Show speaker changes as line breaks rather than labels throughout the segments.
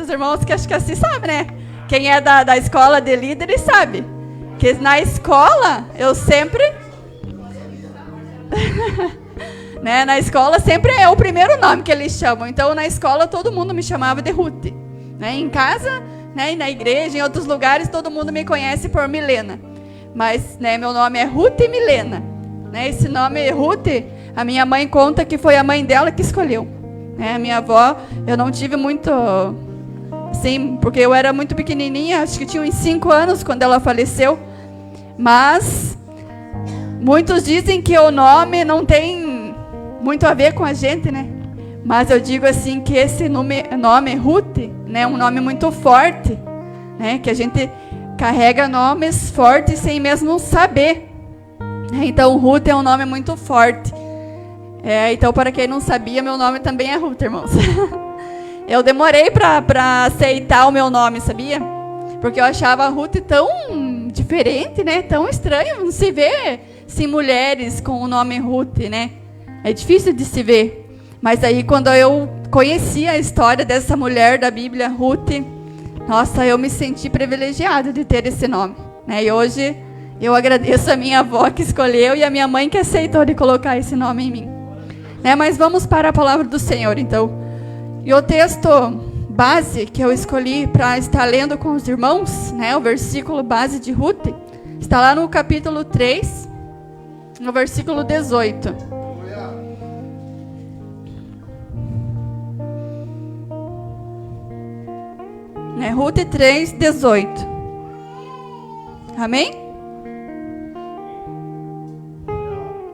dos irmãos que acho que assim sabe, né? Quem é da escola de líderes sabe. Que na escola eu sempre... né? Na escola sempre é o primeiro nome que eles chamam. Então na escola todo mundo me chamava de Ruth. Né? Em casa, né? E na igreja, em outros lugares, todo mundo me conhece por Milena. Mas, né, meu nome é Ruth Milena. Né? Esse nome Ruth, a minha mãe conta que foi a mãe dela que escolheu. Né? A minha avó, eu não tive muito... Sim, porque eu era muito pequenininha, acho que tinha uns 5 anos quando ela faleceu. Mas muitos dizem que o nome não tem muito a ver com a gente, né? Mas eu digo assim que esse nome Ruth, né, um nome muito forte, né, que a gente carrega nomes fortes sem mesmo saber. Então Ruth é um nome muito forte. Então, para quem não sabia, meu nome também é Ruth, irmãos. Eu demorei para aceitar o meu nome, sabia? Porque eu achava a Ruth tão diferente, né? Tão estranho. Não se vê assim, mulheres com o nome Ruth, né? É difícil de se ver. Mas aí, quando eu conheci a história dessa mulher da Bíblia, Ruth, nossa, eu me senti privilegiada de ter esse nome. Né? E hoje eu agradeço a minha avó que escolheu e a minha mãe que aceitou de colocar esse nome em mim. Né? Mas vamos para a palavra do Senhor, então. E o texto base que eu escolhi para estar lendo com os irmãos, né, o versículo base de Ruth, está lá no capítulo 3, no versículo 18. Ruth 3, 18. Amém?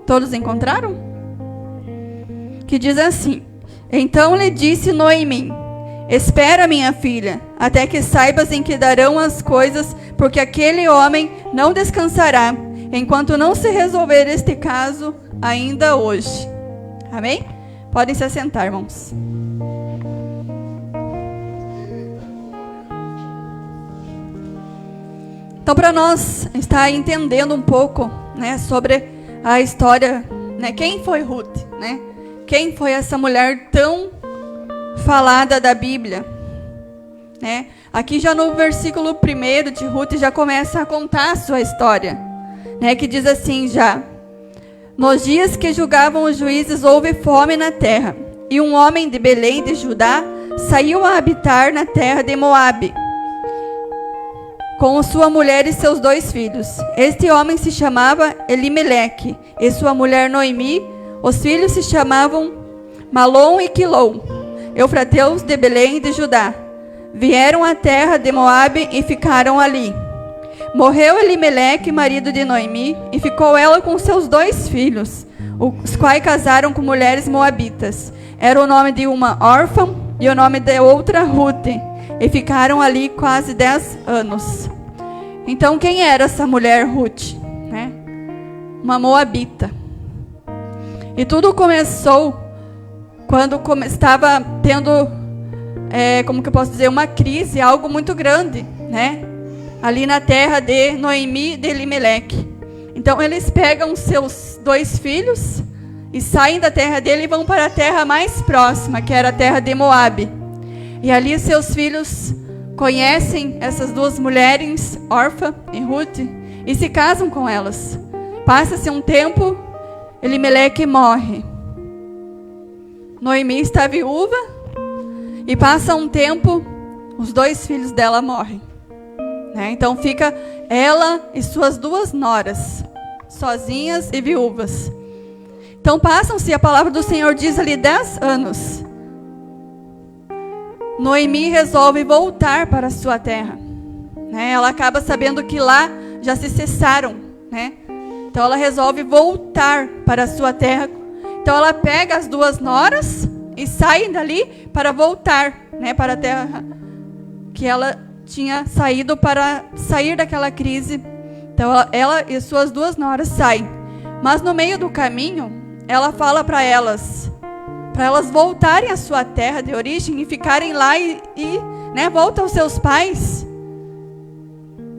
Todos encontraram? Que diz assim: Então lhe disse Noemi: Espera, minha filha, até que saibas em que darão as coisas, porque aquele homem não descansará, enquanto não se resolver este caso ainda hoje. Amém? Podem se assentar, irmãos. Então, para nós estar entendendo um pouco, né, sobre a história, né, quem foi Ruth, né? Quem foi essa mulher tão falada da Bíblia, né? Aqui já no versículo 1 de Ruth já começa a contar a sua história, né? Que diz assim já: Nos dias que julgavam os juízes houve fome na terra, e um homem de Belém de Judá saiu a habitar na terra de Moabe, com sua mulher e seus 2 filhos. Este homem se chamava Elimeleque, e sua mulher Noemi. Os filhos se chamavam Malom e Quilom, eufrateus de Belém e de Judá. Vieram à terra de Moabe e ficaram ali. Morreu Elimeleque, marido de Noemi, e ficou ela com seus 2 filhos, os quais casaram com mulheres moabitas. Era o nome de uma órfã e o nome de outra Ruth, e ficaram ali quase 10 anos. Então, quem era essa mulher Ruth? Né? Uma moabita. E tudo começou quando estava tendo, como que eu posso dizer, uma crise, algo muito grande, né? Ali na terra de Noemi e de Elimeleque. Então, eles pegam seus 2 filhos e saem da terra dele e vão para a terra mais próxima, que era a terra de Moabe. E ali seus filhos conhecem essas 2 mulheres, Orfa e Ruth, e se casam com elas. Passa-se um tempo, Elimeleque morre. Noemi está viúva, e passa um tempo, os 2 filhos dela morrem. Né? Então fica ela e suas 2 noras, sozinhas e viúvas. Então passam-se, a palavra do Senhor diz ali, 10 anos. Noemi resolve voltar para a sua terra. Né? Ela acaba sabendo que lá já se cessaram. Né? Então ela resolve voltar para a sua terra. Então ela pega as 2 noras e sai dali para voltar, né, para a terra que ela tinha saído, para sair daquela crise. Então ela e suas 2 noras saem. Mas no meio do caminho, ela fala para elas voltarem à sua terra de origem e ficarem lá e né, voltam aos seus pais.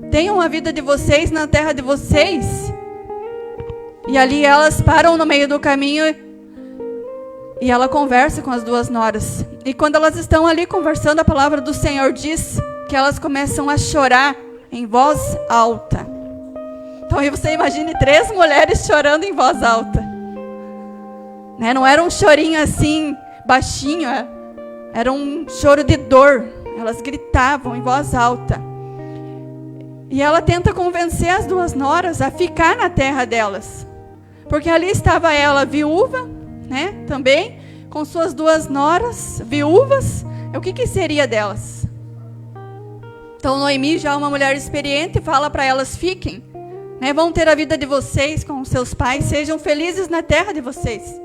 Tenham a vida de vocês na terra de vocês. E ali elas param no meio do caminho e ela conversa com as 2 noras. E quando elas estão ali conversando, a palavra do Senhor diz que elas começam a chorar em voz alta. Então aí você imagine 3 mulheres chorando em voz alta. Né? Não era um chorinho assim, baixinho, era um choro de dor. Elas gritavam em voz alta. E ela tenta convencer as 2 noras a ficar na terra delas. Porque ali estava ela viúva, né? Também, com suas 2 noras viúvas. O que seria delas? Então Noemi, já uma mulher experiente, fala para elas: fiquem, né? Vão ter a vida de vocês com os seus pais, sejam felizes na terra de vocês.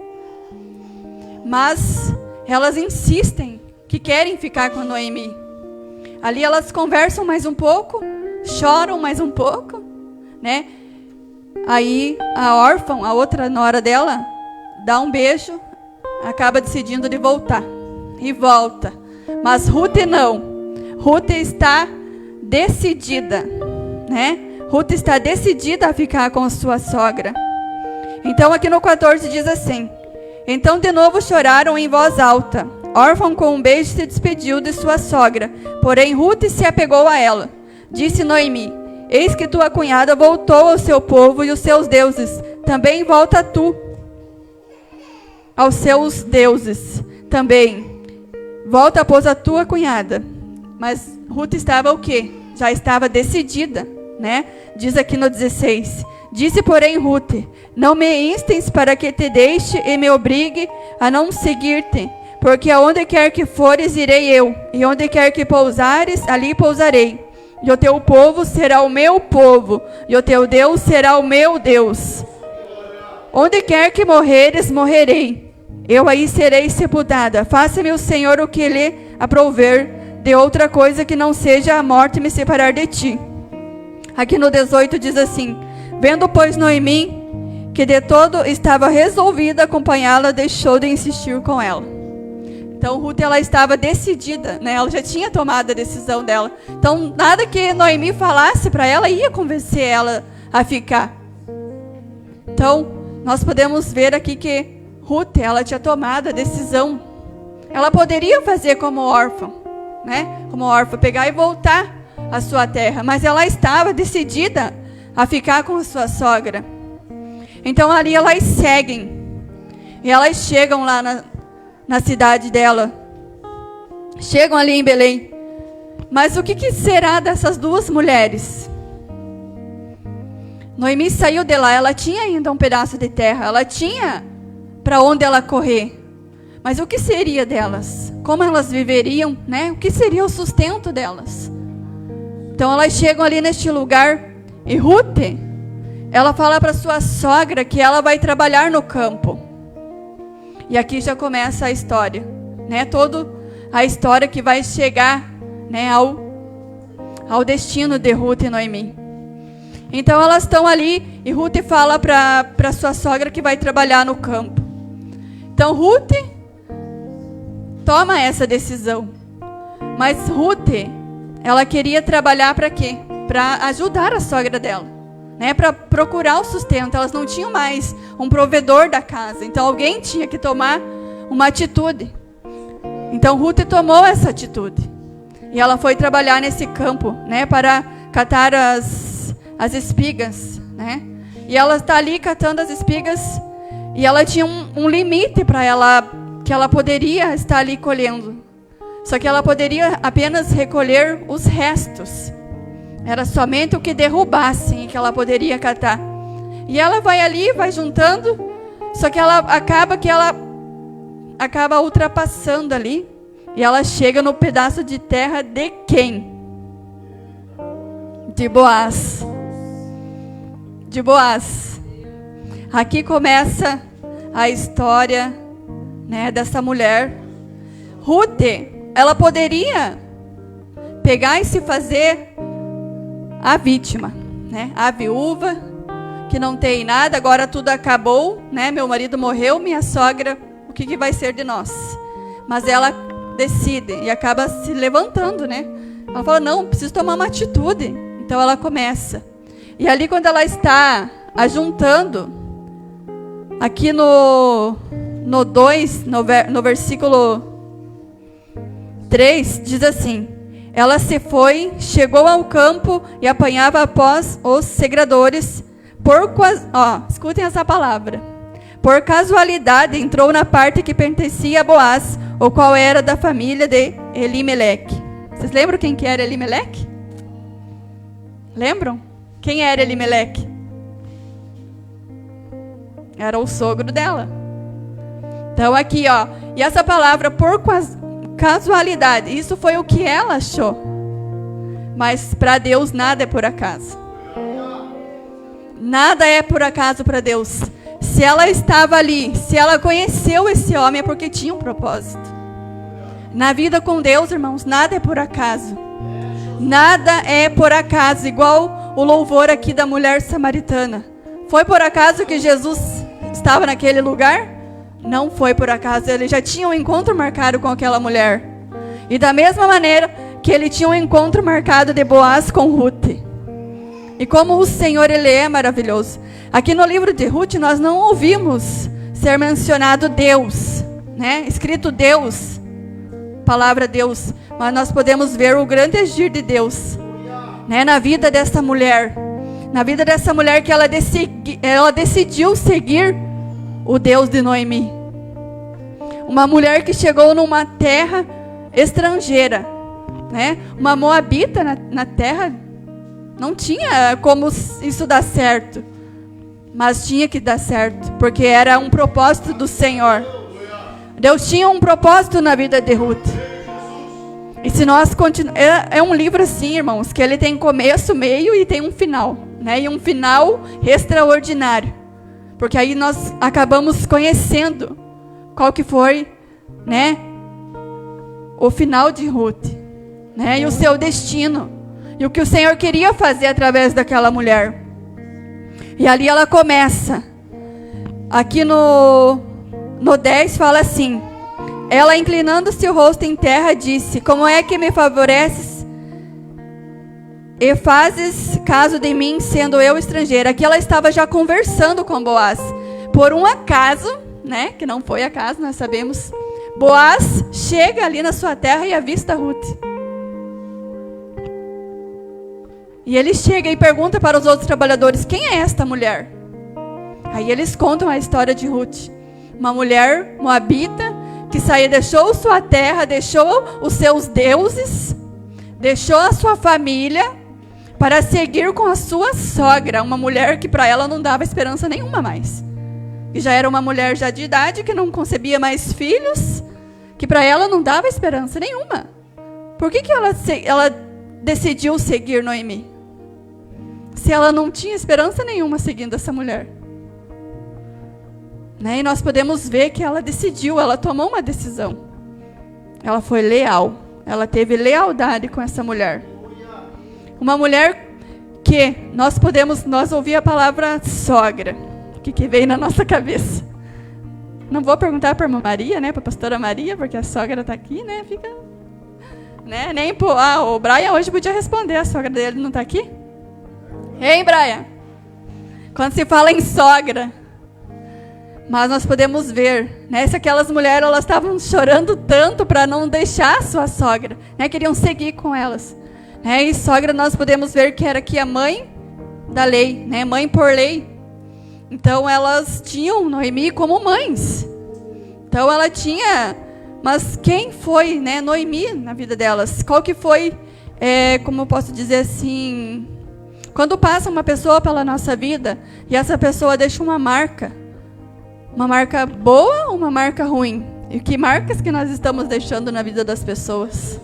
Mas elas insistem que querem ficar com Noemi. Ali elas conversam mais um pouco, choram mais um pouco, né? Aí a órfã, a outra nora dela, dá um beijo, acaba decidindo de voltar. E volta. Mas Ruth não. Ruth está decidida, né? Ruth está decidida a ficar com a sua sogra. Então aqui no 14 diz assim: então de novo choraram em voz alta. Órfã com um beijo se despediu de sua sogra, porém Ruth se apegou a ela. Disse Noemi: eis que tua cunhada voltou ao seu povo e os seus deuses. Também volta tu aos seus deuses. Também volta, pois, a tua cunhada. Mas Ruth estava o quê? Já estava decidida, né? Diz aqui no 16: disse, porém, Ruth: não me instes para que te deixe e me obrigue a não seguir-te, porque aonde quer que fores, irei eu, e onde quer que pousares, ali pousarei. E o teu povo será o meu povo, e o teu Deus será o meu Deus. Onde quer que morreres, morrerei. Eu aí serei sepultada. Faça-me o Senhor o que lhe aprouver, de outra coisa que não seja a morte me separar de ti. Aqui no 18 diz assim: vendo, pois, Noemi que de todo estava resolvida a acompanhá-la, deixou de insistir com ela. Então Ruth, ela estava decidida, né? Ela já tinha tomado a decisão dela. Então nada que Noemi falasse para ela ia convencer ela a ficar. Então nós podemos ver aqui que Ruth, ela tinha tomado a decisão. Ela poderia fazer como órfã, né? Como órfã, pegar e voltar à sua terra, mas ela estava decidida a ficar com a sua sogra. Então ali elas seguem e elas chegam lá na cidade dela, chegam ali em Belém. Mas o que será dessas 2 mulheres? Noemi saiu de lá, ela tinha ainda um pedaço de terra, ela tinha para onde ela correr. Mas o que seria delas? Como elas viveriam, né? O que seria o sustento delas? Então elas chegam ali neste lugar e Ruth, ela fala para sua sogra que ela vai trabalhar no campo. E aqui já começa a história, né? Toda a história que vai chegar, né, ao destino de Ruth e Noemi. Então elas estão ali e Ruth fala para sua sogra que vai trabalhar no campo. Então Ruth toma essa decisão. Mas Ruth, ela queria trabalhar para quê? Para ajudar a sogra dela, né? Para procurar o sustento. Elas não tinham mais um provedor da casa. Então alguém tinha que tomar uma atitude. Então Ruth tomou essa atitude. E ela foi trabalhar nesse campo, né? Para catar as espigas, né? E ela está ali catando as espigas. E ela tinha um limite para ela, que ela poderia estar ali colhendo. Só que ela poderia apenas recolher os restos. Era somente o que derrubassem que ela poderia catar. E ela vai ali, vai juntando. Só que ela acaba ultrapassando ali. E ela chega no pedaço de terra de quem? De Boaz. De Boaz. Aqui começa a história, né, dessa mulher. Ruth, ela poderia pegar e se fazer a vítima, né? A viúva que não tem nada, agora tudo acabou, né? Meu marido morreu, minha sogra, o que vai ser de nós? Mas ela decide e acaba se levantando, né? Ela fala: não, preciso tomar uma atitude. Então ela começa. E ali quando ela está ajuntando, aqui no 2, no versículo 3 diz assim: ela se foi, chegou ao campo e apanhava após os segradores. Escutem essa palavra. Por casualidade entrou na parte que pertencia a Boaz, o qual era da família de Elimeleque. Vocês lembram quem que era Elimeleque? Lembram? Quem era Elimeleque? Era o sogro dela. Então aqui, e essa palavra por casualidade, isso foi o que ela achou. Mas para Deus nada é por acaso. Nada é por acaso para Deus. Se ela estava ali, se ela conheceu esse homem, é porque tinha um propósito. Na vida com Deus, irmãos, nada é por acaso. Nada é por acaso, igual o louvor aqui da mulher samaritana. Foi por acaso que Jesus estava naquele lugar? Não foi por acaso, ele já tinha um encontro marcado com aquela mulher. E da mesma maneira que ele tinha um encontro marcado de Boaz com Ruth. E como o Senhor, ele é maravilhoso. Aqui no livro de Ruth nós não ouvimos ser mencionado Deus, né? Escrito Deus, palavra Deus. Mas nós podemos ver o grande agir de Deus, né? Na vida dessa mulher. Na vida dessa mulher que ela decidiu seguir o Deus de Noemi. Uma mulher que chegou numa terra estrangeira, né? Uma moabita na terra. Não tinha como isso dar certo. Mas tinha que dar certo, porque era um propósito do Senhor. Deus tinha um propósito na vida de Ruth. E se nós continuarmos... É um livro assim, irmãos, que ele tem começo, meio e tem um final, né? E um final extraordinário. Porque aí nós acabamos conhecendo qual que foi, né, o final de Ruth, né, e o seu destino, e o que o Senhor queria fazer através daquela mulher. E ali ela começa. Aqui no 10 fala assim: ela, inclinando-se o rosto em terra, disse: como é que me favoreces e fazes caso de mim, sendo eu estrangeira? Aqui ela estava já conversando com Boaz. Por um acaso, né, que não foi acaso, nós sabemos, Boaz chega ali na sua terra e avista Ruth. E ele chega e pergunta para os outros trabalhadores: quem é esta mulher? Aí eles contam a história de Ruth. Uma mulher moabita que saiu, deixou sua terra, deixou os seus deuses, deixou a sua família para seguir com a sua sogra, uma mulher que para ela não dava esperança nenhuma mais. Que já era uma mulher já de idade, que não concebia mais filhos, que para ela não dava esperança nenhuma. Por que ela decidiu seguir Noemi? Se ela não tinha esperança nenhuma seguindo essa mulher. Né? E nós podemos ver que ela decidiu, ela tomou uma decisão. Ela foi leal, ela teve lealdade com essa mulher. Uma mulher que nós ouvir a palavra sogra, que veio na nossa cabeça. Não vou perguntar para a irmã Maria, né, para a pastora Maria, porque a sogra está aqui, né, fica... Né, nem o Brian hoje podia responder, a sogra dele não está aqui? Hein, Brian? Quando se fala em sogra, mas nós podemos ver, né, se aquelas mulheres elas estavam chorando tanto para não deixar a sua sogra, né, queriam seguir com elas. Né, e sogra nós podemos ver que era aqui a mãe da lei, né, mãe por lei. Então elas tinham Noemi como mães. Então ela tinha... Mas quem foi, né, Noemi na vida delas? Qual que foi, como eu posso dizer assim... Quando passa uma pessoa pela nossa vida e essa pessoa deixa uma marca boa ou uma marca ruim? E que marcas que nós estamos deixando na vida das pessoas?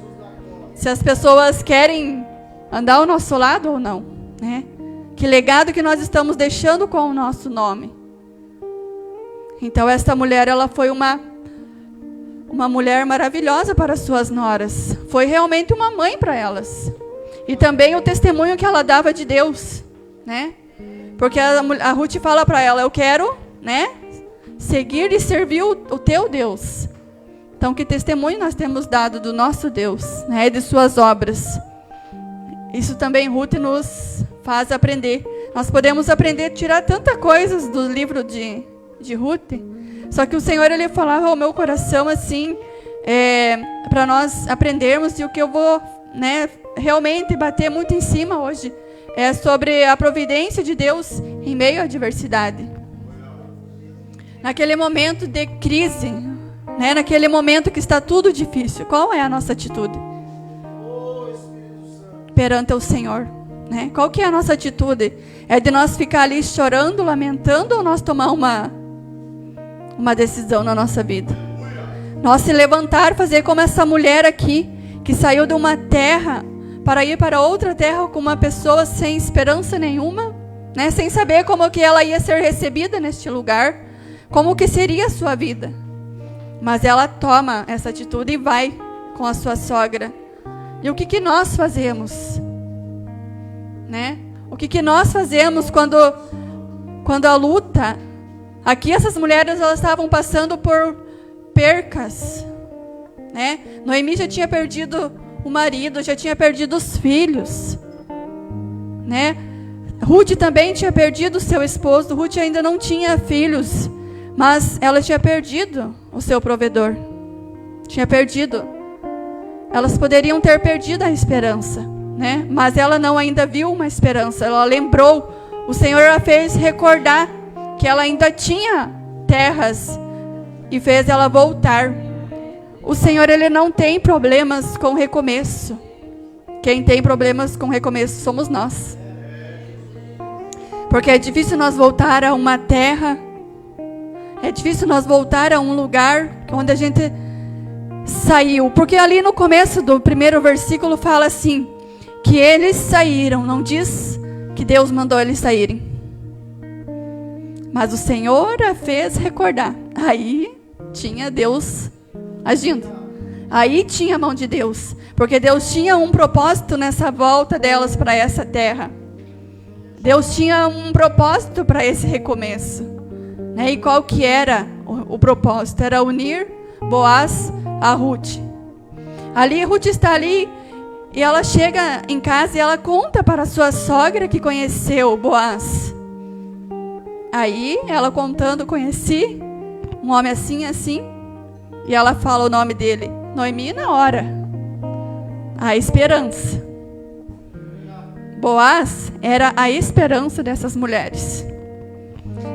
Se as pessoas querem andar ao nosso lado ou não, né? Que legado que nós estamos deixando com o nosso nome? Então esta mulher, ela foi uma mulher maravilhosa para suas noras. Foi realmente uma mãe para elas. E também o testemunho que ela dava de Deus, né? Porque a Ruth fala para ela: eu quero, né, seguir e servir o teu Deus. Então que testemunho nós temos dado do nosso Deus, né, de suas obras. Isso também Ruth nos faz aprender. Nós podemos aprender a tirar tantas coisas do livro de Ruth. Só que o Senhor, ele falava ao meu coração assim, para nós aprendermos, e o que eu vou, né, realmente bater muito em cima hoje é sobre a providência de Deus em meio à adversidade. Naquele momento de crise, né, naquele momento que está tudo difícil, qual é a nossa atitude perante o Senhor? Né? Qual que é a nossa atitude? É de nós ficar ali chorando, lamentando, ou nós tomar uma decisão na nossa vida? Nós se levantar, fazer como essa mulher aqui, que saiu de uma terra para ir para outra terra com uma pessoa sem esperança nenhuma, né? Sem saber como que ela ia ser recebida neste lugar, como que seria a sua vida. Mas ela toma essa atitude e vai com a sua sogra. E o que nós fazemos? Né? O que nós fazemos quando a luta... Aqui essas mulheres, elas estavam passando por percas, né? Noemi já tinha perdido o marido, já tinha perdido os filhos, né? Ruth também tinha perdido o seu esposo. Ruth ainda não tinha filhos, mas ela tinha perdido o seu provedor. Tinha perdido. Elas poderiam ter perdido a esperança, né? Mas ela não ainda viu uma esperança. Ela lembrou. O Senhor a fez recordar que ela ainda tinha terras e fez ela voltar. O Senhor, Ele não tem problemas com recomeço. Quem tem problemas com recomeço somos nós. Porque é difícil nós voltar a uma terra, é difícil nós voltar a um lugar onde a gente saiu. Porque ali no começo do primeiro versículo fala assim, que eles saíram, não diz que Deus mandou eles saírem. Mas o Senhor a fez recordar. Aí tinha Deus agindo. Aí tinha a mão de Deus. Porque Deus tinha um propósito nessa volta delas para essa terra. Deus tinha um propósito para esse recomeço. Né? E qual que era o propósito? Era unir Boaz a Ruth. Ali, Ruth está ali e ela chega em casa e ela conta para sua sogra que conheceu Boaz. Aí, ela contando, conheci um homem assim, assim. E ela fala o nome dele. Noemi na hora. A esperança. Boaz era a esperança dessas mulheres.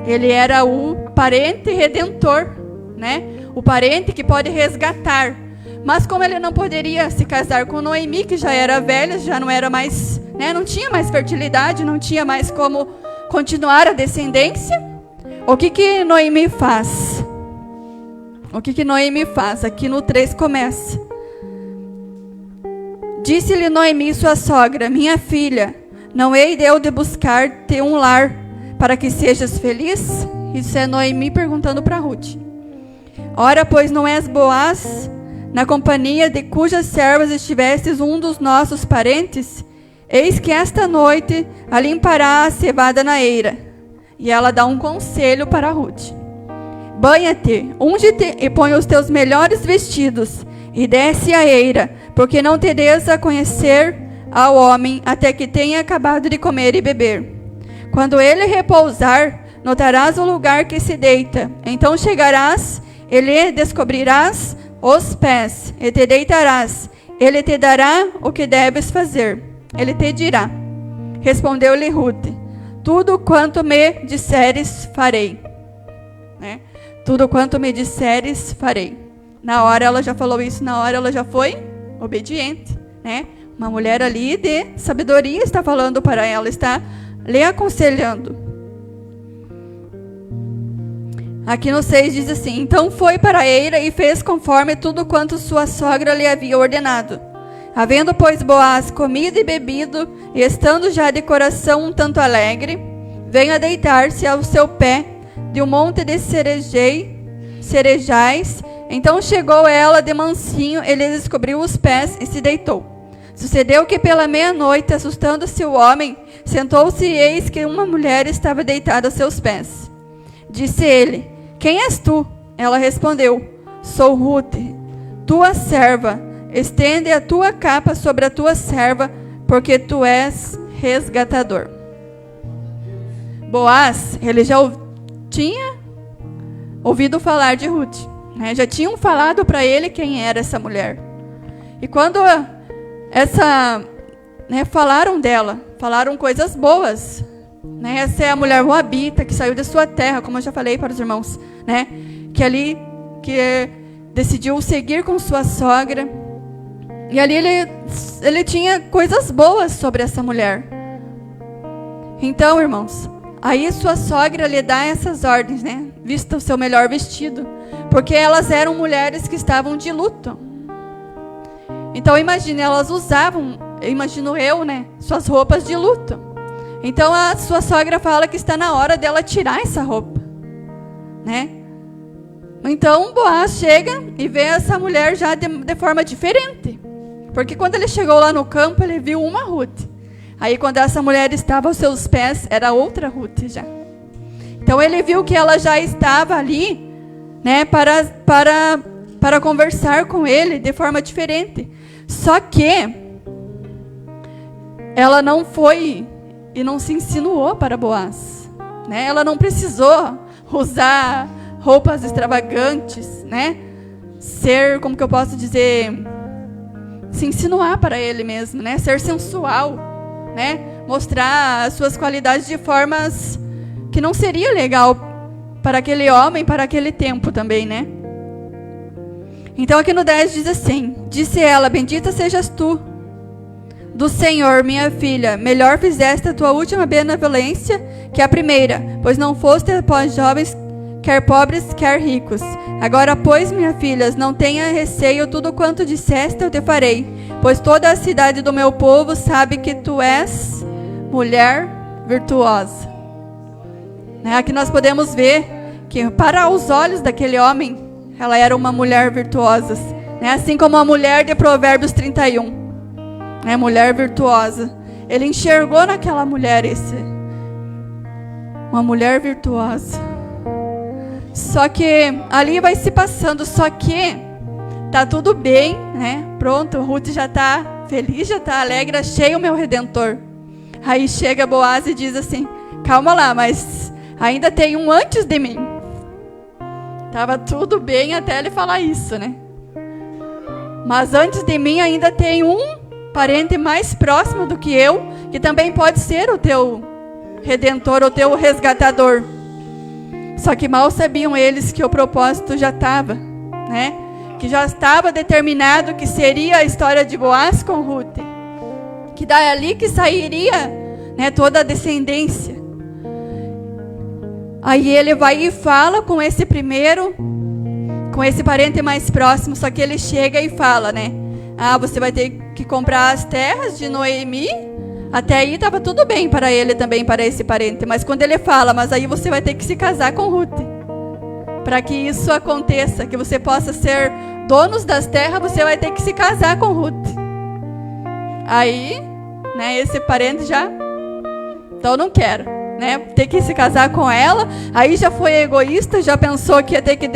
Ele era o parente redentor, né? O parente que pode resgatar. Mas como ele não poderia se casar com Noemi, que já era velha, já não era mais, né? Não tinha mais fertilidade, não tinha mais como continuar a descendência. O que Noemi faz? O que Noemi faz? Aqui no 3 começa. Disse-lhe Noemi, sua sogra, minha filha, não hei de eu de buscar-te um lar para que sejas feliz? Isso é Noemi perguntando para Ruth. Ora, pois não és Boaz, na companhia de cujas servas estivestes um dos nossos parentes? Eis que esta noite a limpará a cevada na eira. E ela dá um conselho para Ruth. Banha-te, unge-te e põe os teus melhores vestidos e desce a eira, porque não terás a conhecer ao homem até que tenha acabado de comer e beber. Quando ele repousar, notarás o lugar que se deita. Então chegarás, e lhe descobrirás os pés, e te deitarás. Ele te dará o que deves fazer. Ele te dirá. Respondeu-lhe Ruth, tudo quanto me disseres, farei. Né? Tudo quanto me disseres, farei. Na hora ela já falou isso, na hora ela já foi obediente. Né? Uma mulher ali de sabedoria está falando para ela, está lhe aconselhando. Aqui no 6 diz assim, então foi para a eira e fez conforme tudo quanto sua sogra lhe havia ordenado. Havendo, pois, Boaz comido e bebido, e estando já de coração um tanto alegre, veio a deitar-se ao seu pé de um monte de cerejais. Então chegou ela de mansinho, ele descobriu os pés e se deitou. Sucedeu que pela meia-noite, assustando-se o homem, sentou-se e eis que uma mulher estava deitada aos seus pés. Disse ele, quem és tu? Ela respondeu, sou Ruth, tua serva. Estende a tua capa sobre a tua serva, porque tu és resgatador. Boaz, ele já tinha ouvido falar de Ruth, né? Já tinham falado para ele quem era essa mulher. E quando falaram dela, falaram coisas boas, né? Essa é a mulher moabita que saiu da sua terra, como eu já falei para os irmãos, né? Que decidiu seguir com sua sogra. E ali ele tinha coisas boas sobre essa mulher. Então, irmãos, aí sua sogra lhe dá essas ordens, né? Vista o seu melhor vestido, porque elas eram mulheres que estavam de luto. Então, imagine, elas usavam, imagino eu, né? Suas roupas de luto. Então, a sua sogra fala que está na hora dela tirar essa roupa, né? Então, Boaz chega e vê essa mulher já de forma diferente. Porque quando ele chegou lá no campo, ele viu uma Ruth. Aí, quando essa mulher estava aos seus pés, era outra Ruth já. Então, ele viu que ela já estava ali, né, para conversar com ele de forma diferente. Só que ela não foi e não se insinuou para Boaz, né? Ela não precisou usar roupas extravagantes, né? Ser, como que eu posso dizer, se insinuar para ele mesmo, né? Ser sensual, né? Mostrar as suas qualidades de formas que não seria legal para aquele homem, para aquele tempo também, né? Então aqui no 10 diz assim: disse ela, bendita sejas tu do Senhor, minha filha, melhor fizeste a tua última benevolência que a primeira, pois não foste após jovens, quer pobres, quer ricos. Agora, pois, minha filha, não tenha receio, tudo quanto disseste eu te farei, pois toda a cidade do meu povo sabe que tu és mulher virtuosa. Aqui nós podemos ver que para os olhos daquele homem, ela era uma mulher virtuosa, né? Assim como a mulher de Provérbios 31, né? Mulher virtuosa. Ele enxergou naquela mulher uma mulher virtuosa. Só que ali vai se passando, só que tá tudo bem, né? Pronto, Ruth já tá feliz, já tá alegre, achei o meu Redentor. Aí chega Boaz e diz assim: calma lá, mas ainda tem um antes de mim. Tava tudo bem até ele falar isso, né? Mas antes de mim ainda tem um parente mais próximo do que eu, que também pode ser o teu Redentor, o teu resgatador. Só que mal sabiam eles que o propósito já estava, né? Que já estava determinado que seria a história de Boaz com Ruth. Que dali que sairia, né, toda a descendência. Aí ele vai e fala com esse primeiro, com esse parente mais próximo, só que ele chega e fala, né? Ah, você vai ter que comprar as terras de Noemi. Até aí estava tudo bem para ele também, para esse parente. Mas quando ele fala, mas aí você vai ter que se casar com Ruth. Para que isso aconteça, que você possa ser donos das terras, você vai ter que se casar com Ruth. Aí, né, esse parente já, então não quero, né, ter que se casar com ela. Aí já foi egoísta, já pensou que ia ter que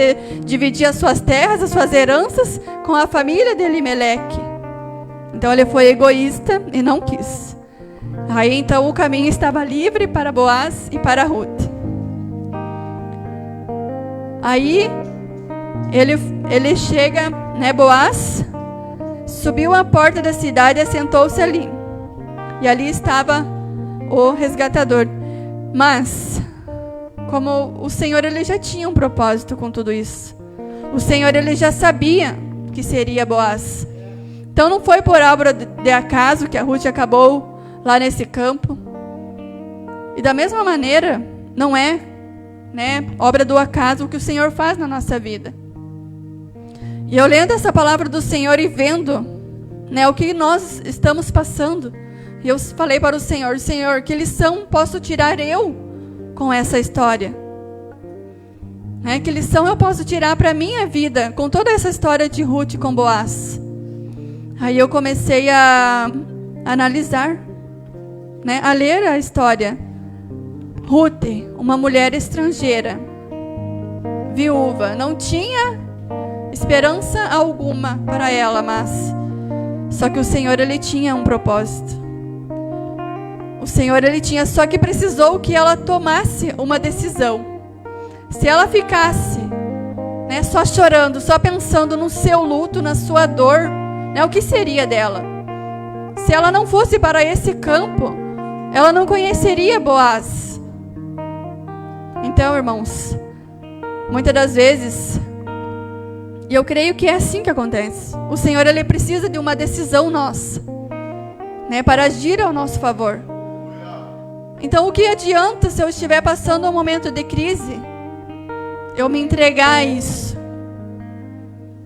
dividir as suas terras, as suas heranças com a família de Elimeleque. Então ele foi egoísta e não quis. Aí então o caminho estava livre para Boaz e para Ruth. Aí ele chega, né, Boaz subiu à porta da cidade e assentou-se ali. E ali estava o resgatador. Mas, como o Senhor ele já tinha um propósito com tudo isso. O Senhor ele já sabia que seria Boaz. Então não foi por obra de acaso que a Ruth acabou lá nesse campo. E da mesma maneira, não é, né, obra do acaso o que o Senhor faz na nossa vida. E eu lendo essa palavra do Senhor e vendo, né, o que nós estamos passando, e eu falei para o Senhor: Senhor, que lição posso tirar eu com essa história? Né, que lição eu posso tirar para a minha vida com toda essa história de Ruth com Boaz? Aí eu comecei a analisar, né, a ler a história. Ruth, uma mulher estrangeira, viúva, não tinha esperança alguma para ela, mas só que o Senhor ele tinha um propósito. O Senhor ele tinha, só que precisou que ela tomasse uma decisão. Se ela ficasse, né, só chorando, só pensando no seu luto, na sua dor, né, o que seria dela? Se ela não fosse para esse campo, ela não conheceria Boaz. Então, irmãos, muitas das vezes, e eu creio que é assim que acontece, o Senhor, Ele precisa de uma decisão nossa, né, para agir ao nosso favor. Então, o que adianta se eu estiver passando um momento de crise, eu me entregar a isso,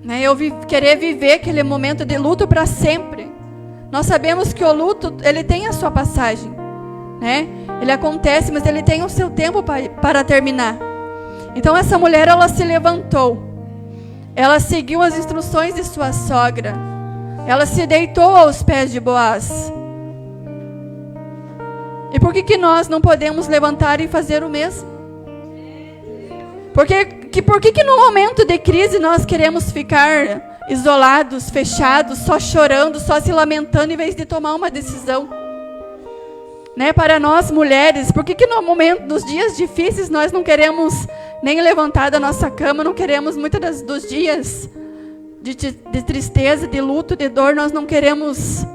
né, eu querer viver aquele momento de luto para sempre? Nós sabemos que o luto, ele tem a sua passagem, né? Ele acontece, mas ele tem o seu tempo para terminar. Então essa mulher, ela se levantou, ela seguiu as instruções de sua sogra, ela se deitou aos pés de Boaz. E por que nós não podemos levantar e fazer o mesmo? Por que no momento de crise nós queremos ficar isolados, fechados, só chorando, só se lamentando, em vez de tomar uma decisão? Né? Para nós mulheres, por que no momento dos dias difíceis nós não queremos nem levantar da nossa cama, não queremos muitos dos dias de tristeza, de luto, de dor, nós não queremos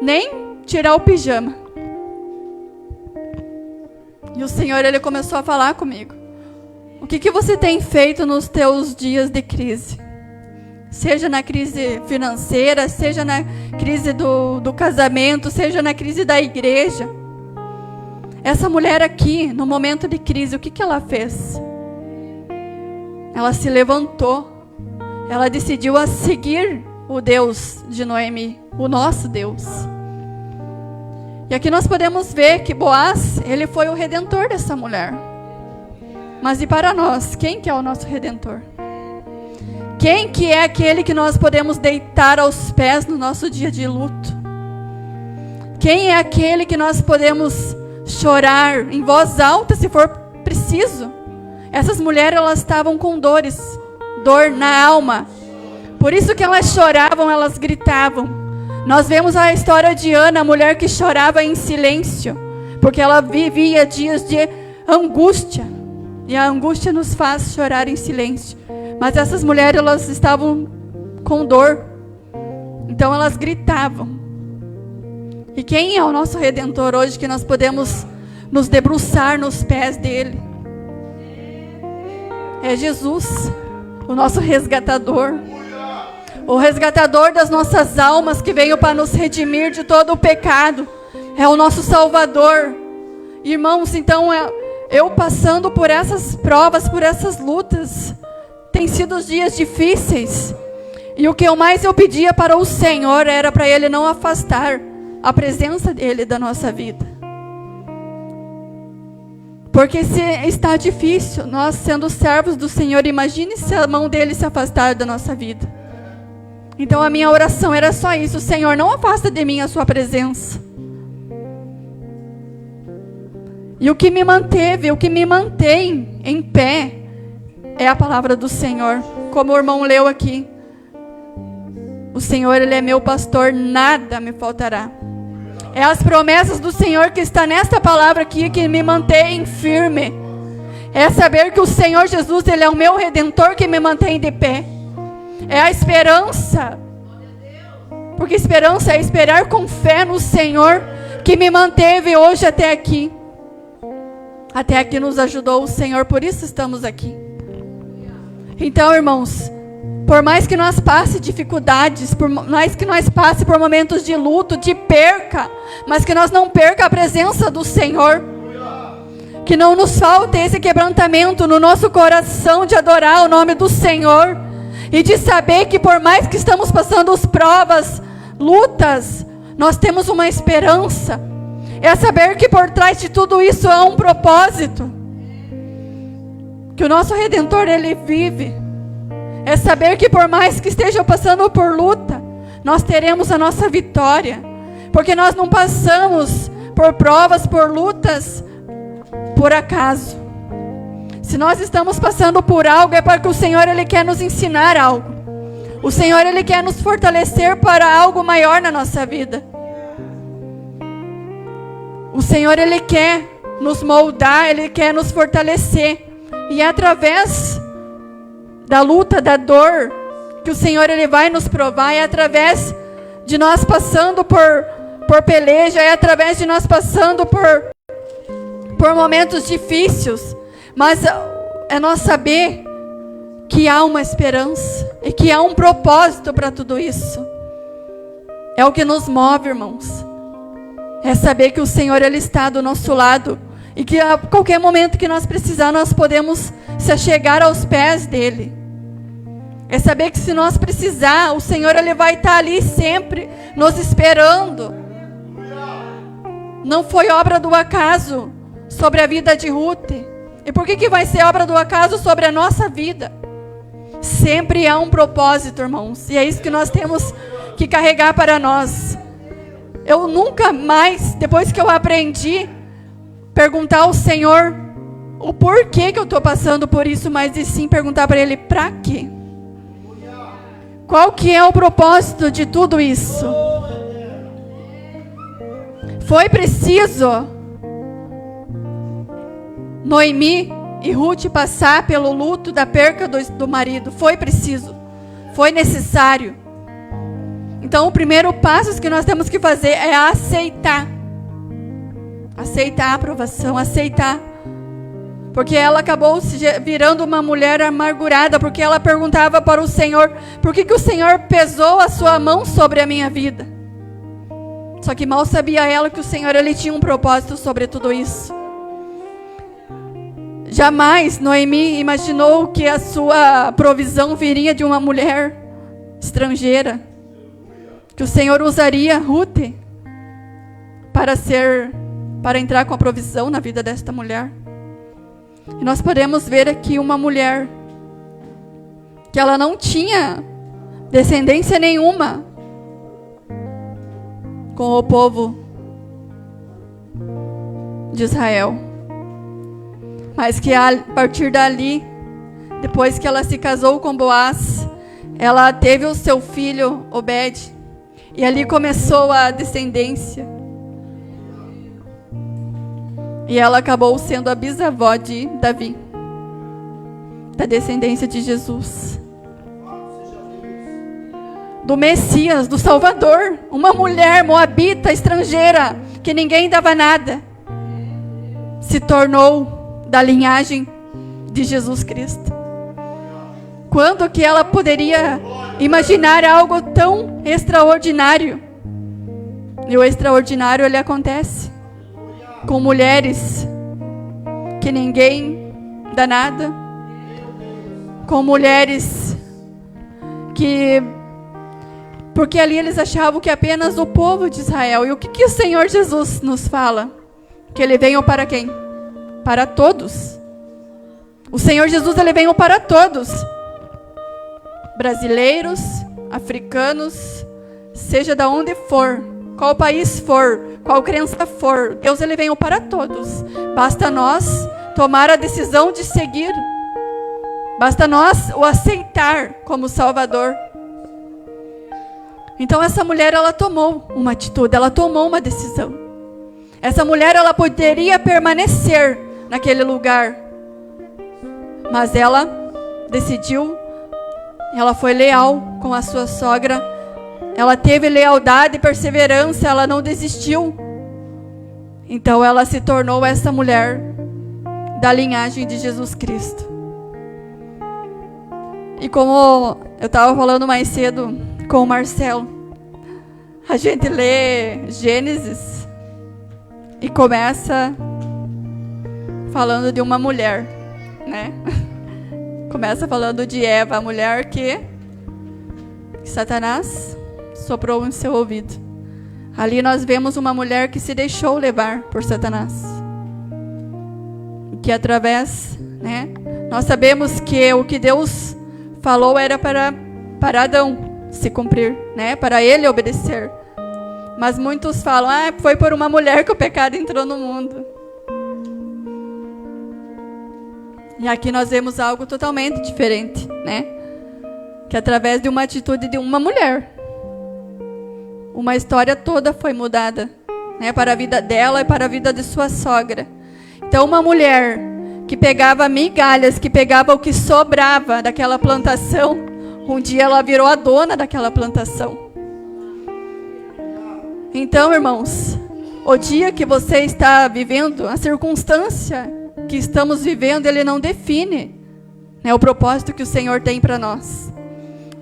nem tirar o pijama? E o Senhor, Ele começou a falar comigo. O que você tem feito nos teus dias de crise? Seja na crise financeira, seja na crise do casamento, seja na crise da igreja. Essa mulher aqui, no momento de crise, o que ela fez? Ela se levantou. Ela decidiu a seguir o Deus de Noemi, o nosso Deus. E aqui nós podemos ver que Boaz, ele foi o redentor dessa mulher. Mas e para nós, quem que é o nosso redentor? Quem que é aquele que nós podemos deitar aos pés no nosso dia de luto? Quem é aquele que nós podemos chorar em voz alta se for preciso? Essas mulheres, elas estavam com dor na alma. Por isso que elas choravam, elas gritavam. Nós vemos a história de Ana, a mulher que chorava em silêncio, porque ela vivia dias de angústia. E a angústia nos faz chorar em silêncio. Mas essas mulheres, elas estavam com dor. Então elas gritavam. E quem é o nosso Redentor hoje, que nós podemos nos debruçar nos pés dele? É Jesus, o nosso resgatador. O resgatador das nossas almas, que veio para nos redimir de todo o pecado. É o nosso Salvador. Irmãos, então eu passando por essas provas, por essas lutas, tem sido os dias difíceis. E o que mais eu pedia para o Senhor era para Ele não afastar a presença dEle da nossa vida. Porque se está difícil, nós sendo servos do Senhor, imagine se a mão dEle se afastar da nossa vida. Então a minha oração era só isso: Senhor, não afasta de mim a sua presença. E o que me manteve, o que me mantém em pé, é a palavra do Senhor. Como o irmão leu aqui. O Senhor, Ele é meu pastor, nada me faltará. É as promessas do Senhor que está nesta palavra aqui que me mantém firme. É saber que o Senhor Jesus, Ele é o meu Redentor que me mantém de pé. É a esperança. Porque esperança é esperar com fé no Senhor, que me manteve hoje até aqui. Até aqui nos ajudou o Senhor, por isso estamos aqui. Então, irmãos, por mais que nós passe dificuldades, por mais que nós passe por momentos de luto, de perca, mas que nós não perca a presença do Senhor. Que não nos falte esse quebrantamento no nosso coração de adorar o nome do Senhor. E de saber que por mais que estamos passando as provas, lutas, nós temos uma esperança. É saber que por trás de tudo isso há um propósito. Que o nosso Redentor, Ele vive. É saber que por mais que esteja passando por luta, nós teremos a nossa vitória. Porque nós não passamos por provas, por lutas, por acaso. Se nós estamos passando por algo, é porque o Senhor, Ele quer nos ensinar algo. O Senhor, Ele quer nos fortalecer para algo maior na nossa vida. O Senhor, Ele quer nos moldar, Ele quer nos fortalecer. E é através da luta, da dor, que o Senhor Ele vai nos provar, é através de nós passando por peleja, é através de nós passando por momentos difíceis, mas é nós saber que há uma esperança e que há um propósito para tudo isso. É o que nos move, irmãos. É saber que o Senhor Ele está do nosso lado e que a qualquer momento que nós precisar, nós podemos se achegar aos pés dEle. É saber que se nós precisar, o Senhor Ele vai estar ali sempre, nos esperando. Não foi obra do acaso sobre a vida de Ruth. E por que vai ser obra do acaso sobre a nossa vida? Sempre há um propósito, irmãos. E é isso que nós temos que carregar para nós. Eu nunca mais, depois que eu aprendi, perguntar ao Senhor o porquê que eu estou passando por isso, mas e sim perguntar para Ele, para quê? Qual que é o propósito de tudo isso? Foi preciso Noemi e Ruth passar pelo luto da perca do marido. Foi preciso. Foi necessário. Então o primeiro passo que nós temos que fazer é aceitar. Aceitar a aprovação, aceitar. Porque ela acabou se virando uma mulher amargurada, porque ela perguntava para o Senhor, por que o Senhor pesou a sua mão sobre a minha vida? Só que mal sabia ela que o Senhor Ele tinha um propósito sobre tudo isso. Jamais Noemi imaginou que a sua provisão viria de uma mulher estrangeira. Que o Senhor usaria Ruth para entrar com a provisão na vida desta mulher. E nós podemos ver aqui uma mulher que ela não tinha descendência nenhuma com o povo de Israel. Mas que a partir dali, depois que ela se casou com Boaz, ela teve o seu filho Obed. E ali começou a descendência. E ela acabou sendo a bisavó de Davi, da descendência de Jesus, do Messias, do Salvador. Uma mulher moabita, estrangeira, que ninguém dava nada, se tornou da linhagem de Jesus Cristo. Quando que ela poderia imaginar algo tão extraordinário? E o extraordinário, ele acontece com mulheres que ninguém dá nada, com mulheres que, porque ali eles achavam que apenas o povo de Israel. E o que o Senhor Jesus nos fala? Que Ele veio para quem? Para todos. O Senhor Jesus, Ele veio para todos. Brasileiros, africanos, seja de onde for, qual país for, qual crença for, Deus Ele veio para todos. Basta nós tomar a decisão de seguir. Basta nós o aceitar como Salvador. Então essa mulher, ela tomou uma atitude, ela tomou uma decisão. Essa mulher, ela poderia permanecer naquele lugar, mas ela decidiu, ela foi leal com a sua sogra. Ela teve lealdade e perseverança, ela não desistiu. Então ela se tornou essa mulher da linhagem de Jesus Cristo. E como eu estava falando mais cedo com o Marcelo, a gente lê Gênesis e começa falando de uma mulher, né? Começa falando de Eva, a mulher que Satanás soprou em seu ouvido. Ali nós vemos uma mulher que se deixou levar por Satanás. Que através, né, nós sabemos que o que Deus falou era para Adão se cumprir, né, para ele obedecer. Mas muitos falam, foi por uma mulher que o pecado entrou no mundo. E aqui nós vemos algo totalmente diferente, né? Que através de uma atitude de uma mulher, uma história toda foi mudada, né, para a vida dela e para a vida de sua sogra. Então uma mulher que pegava migalhas, que pegava o que sobrava daquela plantação, um dia ela virou a dona daquela plantação. Então, irmãos, o dia que você está vivendo, a circunstância que estamos vivendo, ele não define, né, o propósito que o Senhor tem para nós.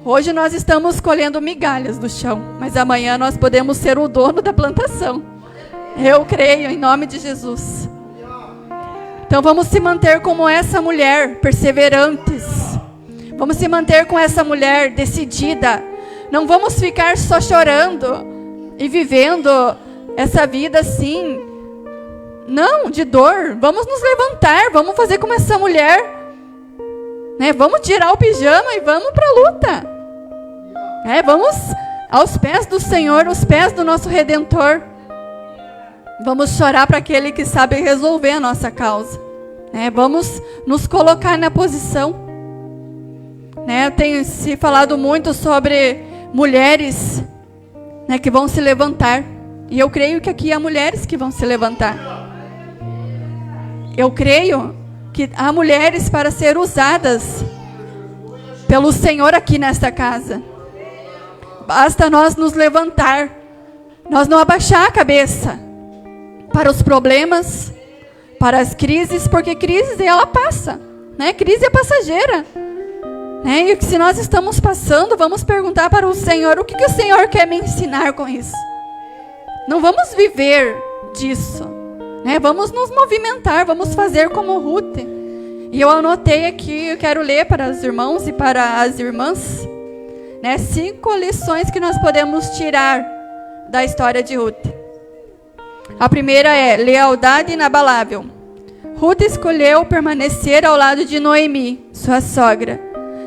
Hoje nós estamos colhendo migalhas do chão, mas amanhã nós podemos ser o dono da plantação. Eu creio em nome de Jesus. Então vamos se manter como essa mulher, perseverantes. Vamos se manter com essa mulher decidida. Não vamos ficar só chorando e vivendo essa vida assim, não, de dor. Vamos nos levantar, vamos fazer como essa mulher, né? Vamos tirar o pijama e vamos para a luta. Vamos aos pés do Senhor, aos pés do nosso Redentor. Vamos chorar para aquele que sabe resolver a nossa causa. Vamos nos colocar na posição. Tem se falado muito sobre mulheres, que vão se levantar. E eu creio que aqui há mulheres que vão se levantar. Eu creio que há mulheres para ser usadas pelo Senhor aqui nesta casa. Basta nós nos levantar, nós não abaixar a cabeça para os problemas, para as crises, porque crise ela passa, Crise é passageira, E se nós estamos passando, vamos perguntar para o Senhor, o que o Senhor quer me ensinar com isso? Não vamos viver disso, Vamos nos movimentar, vamos fazer como Ruth. E eu anotei aqui, eu quero ler para os irmãos e para as irmãs, 5 lições que nós podemos tirar da história de Ruth. A primeira é lealdade inabalável. Ruth escolheu permanecer ao lado de Noemi, sua sogra,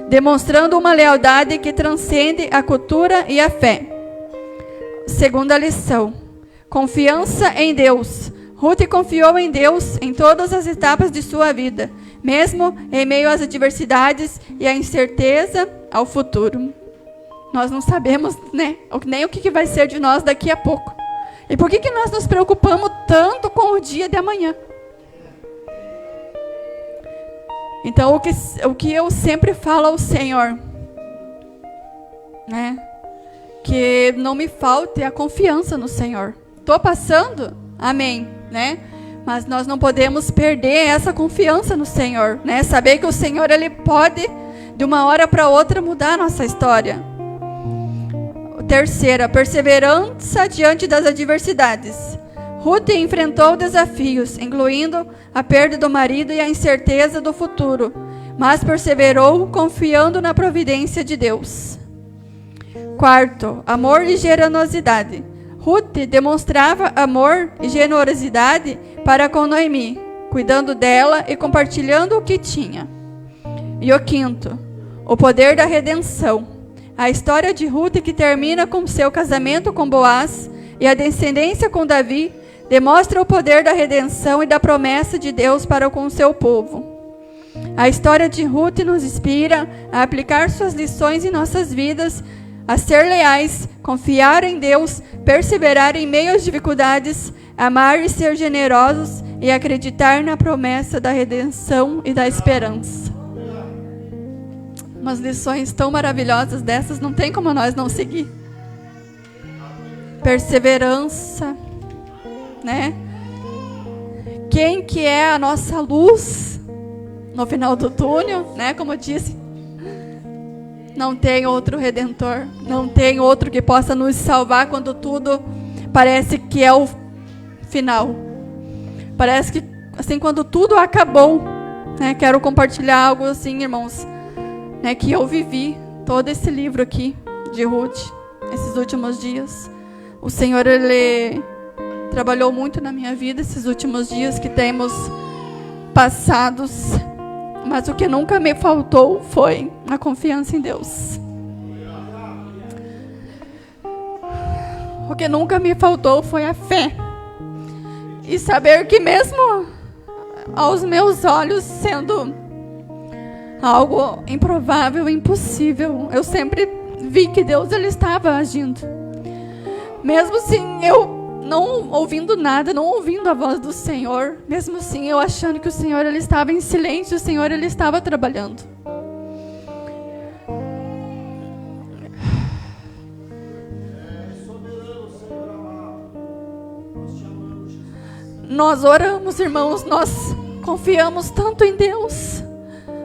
demonstrando uma lealdade que transcende a cultura e a fé. Segunda lição, confiança em Deus. Ruth confiou em Deus em todas as etapas de sua vida, mesmo em meio às adversidades e à incerteza ao futuro. Nós não sabemos, nem o que vai ser de nós daqui a pouco. E por que nós nos preocupamos tanto com o dia de amanhã? Então, o que eu sempre falo ao Senhor, que não me falte a confiança no Senhor. Estou passando? Amém, Mas nós não podemos perder essa confiança no Senhor, Saber que o Senhor, Ele pode, de uma hora para outra, mudar a nossa história. Terceira, perseverança diante das adversidades. Ruth enfrentou desafios, incluindo a perda do marido e a incerteza do futuro, mas perseverou confiando na providência de Deus. Quarto, amor e generosidade. Ruth demonstrava amor e generosidade para com Noemi, cuidando dela e compartilhando o que tinha. E o quinto, o poder da redenção. A história de Ruth, que termina com seu casamento com Boaz e a descendência com Davi, demonstra o poder da redenção e da promessa de Deus para com seu povo. A história de Ruth nos inspira a aplicar suas lições em nossas vidas, a ser leais, confiar em Deus, perseverar em meio às dificuldades, amar e ser generosos e acreditar na promessa da redenção e da esperança. Umas lições tão maravilhosas dessas, não tem como nós não seguir. Perseverança, Quem que é a nossa luz no final do túnel, Como eu disse, não tem outro Redentor, não tem outro que possa nos salvar quando tudo parece que é o final. Parece que, assim, quando tudo acabou, Quero compartilhar algo assim, irmãos, que eu vivi todo esse livro aqui de Ruth, esses últimos dias. O Senhor, Ele trabalhou muito na minha vida esses últimos dias que temos passados, mas o que nunca me faltou foi a confiança em Deus. O que nunca me faltou foi a fé. E saber que mesmo aos meus olhos sendo algo improvável, impossível, eu sempre vi que Deus, Ele estava agindo. Mesmo assim, eu não ouvindo nada, não ouvindo a voz do Senhor. Mesmo assim, eu achando que o Senhor ele estava em silêncio, o Senhor ele estava trabalhando. Nós oramos, irmãos, nós confiamos tanto em Deus,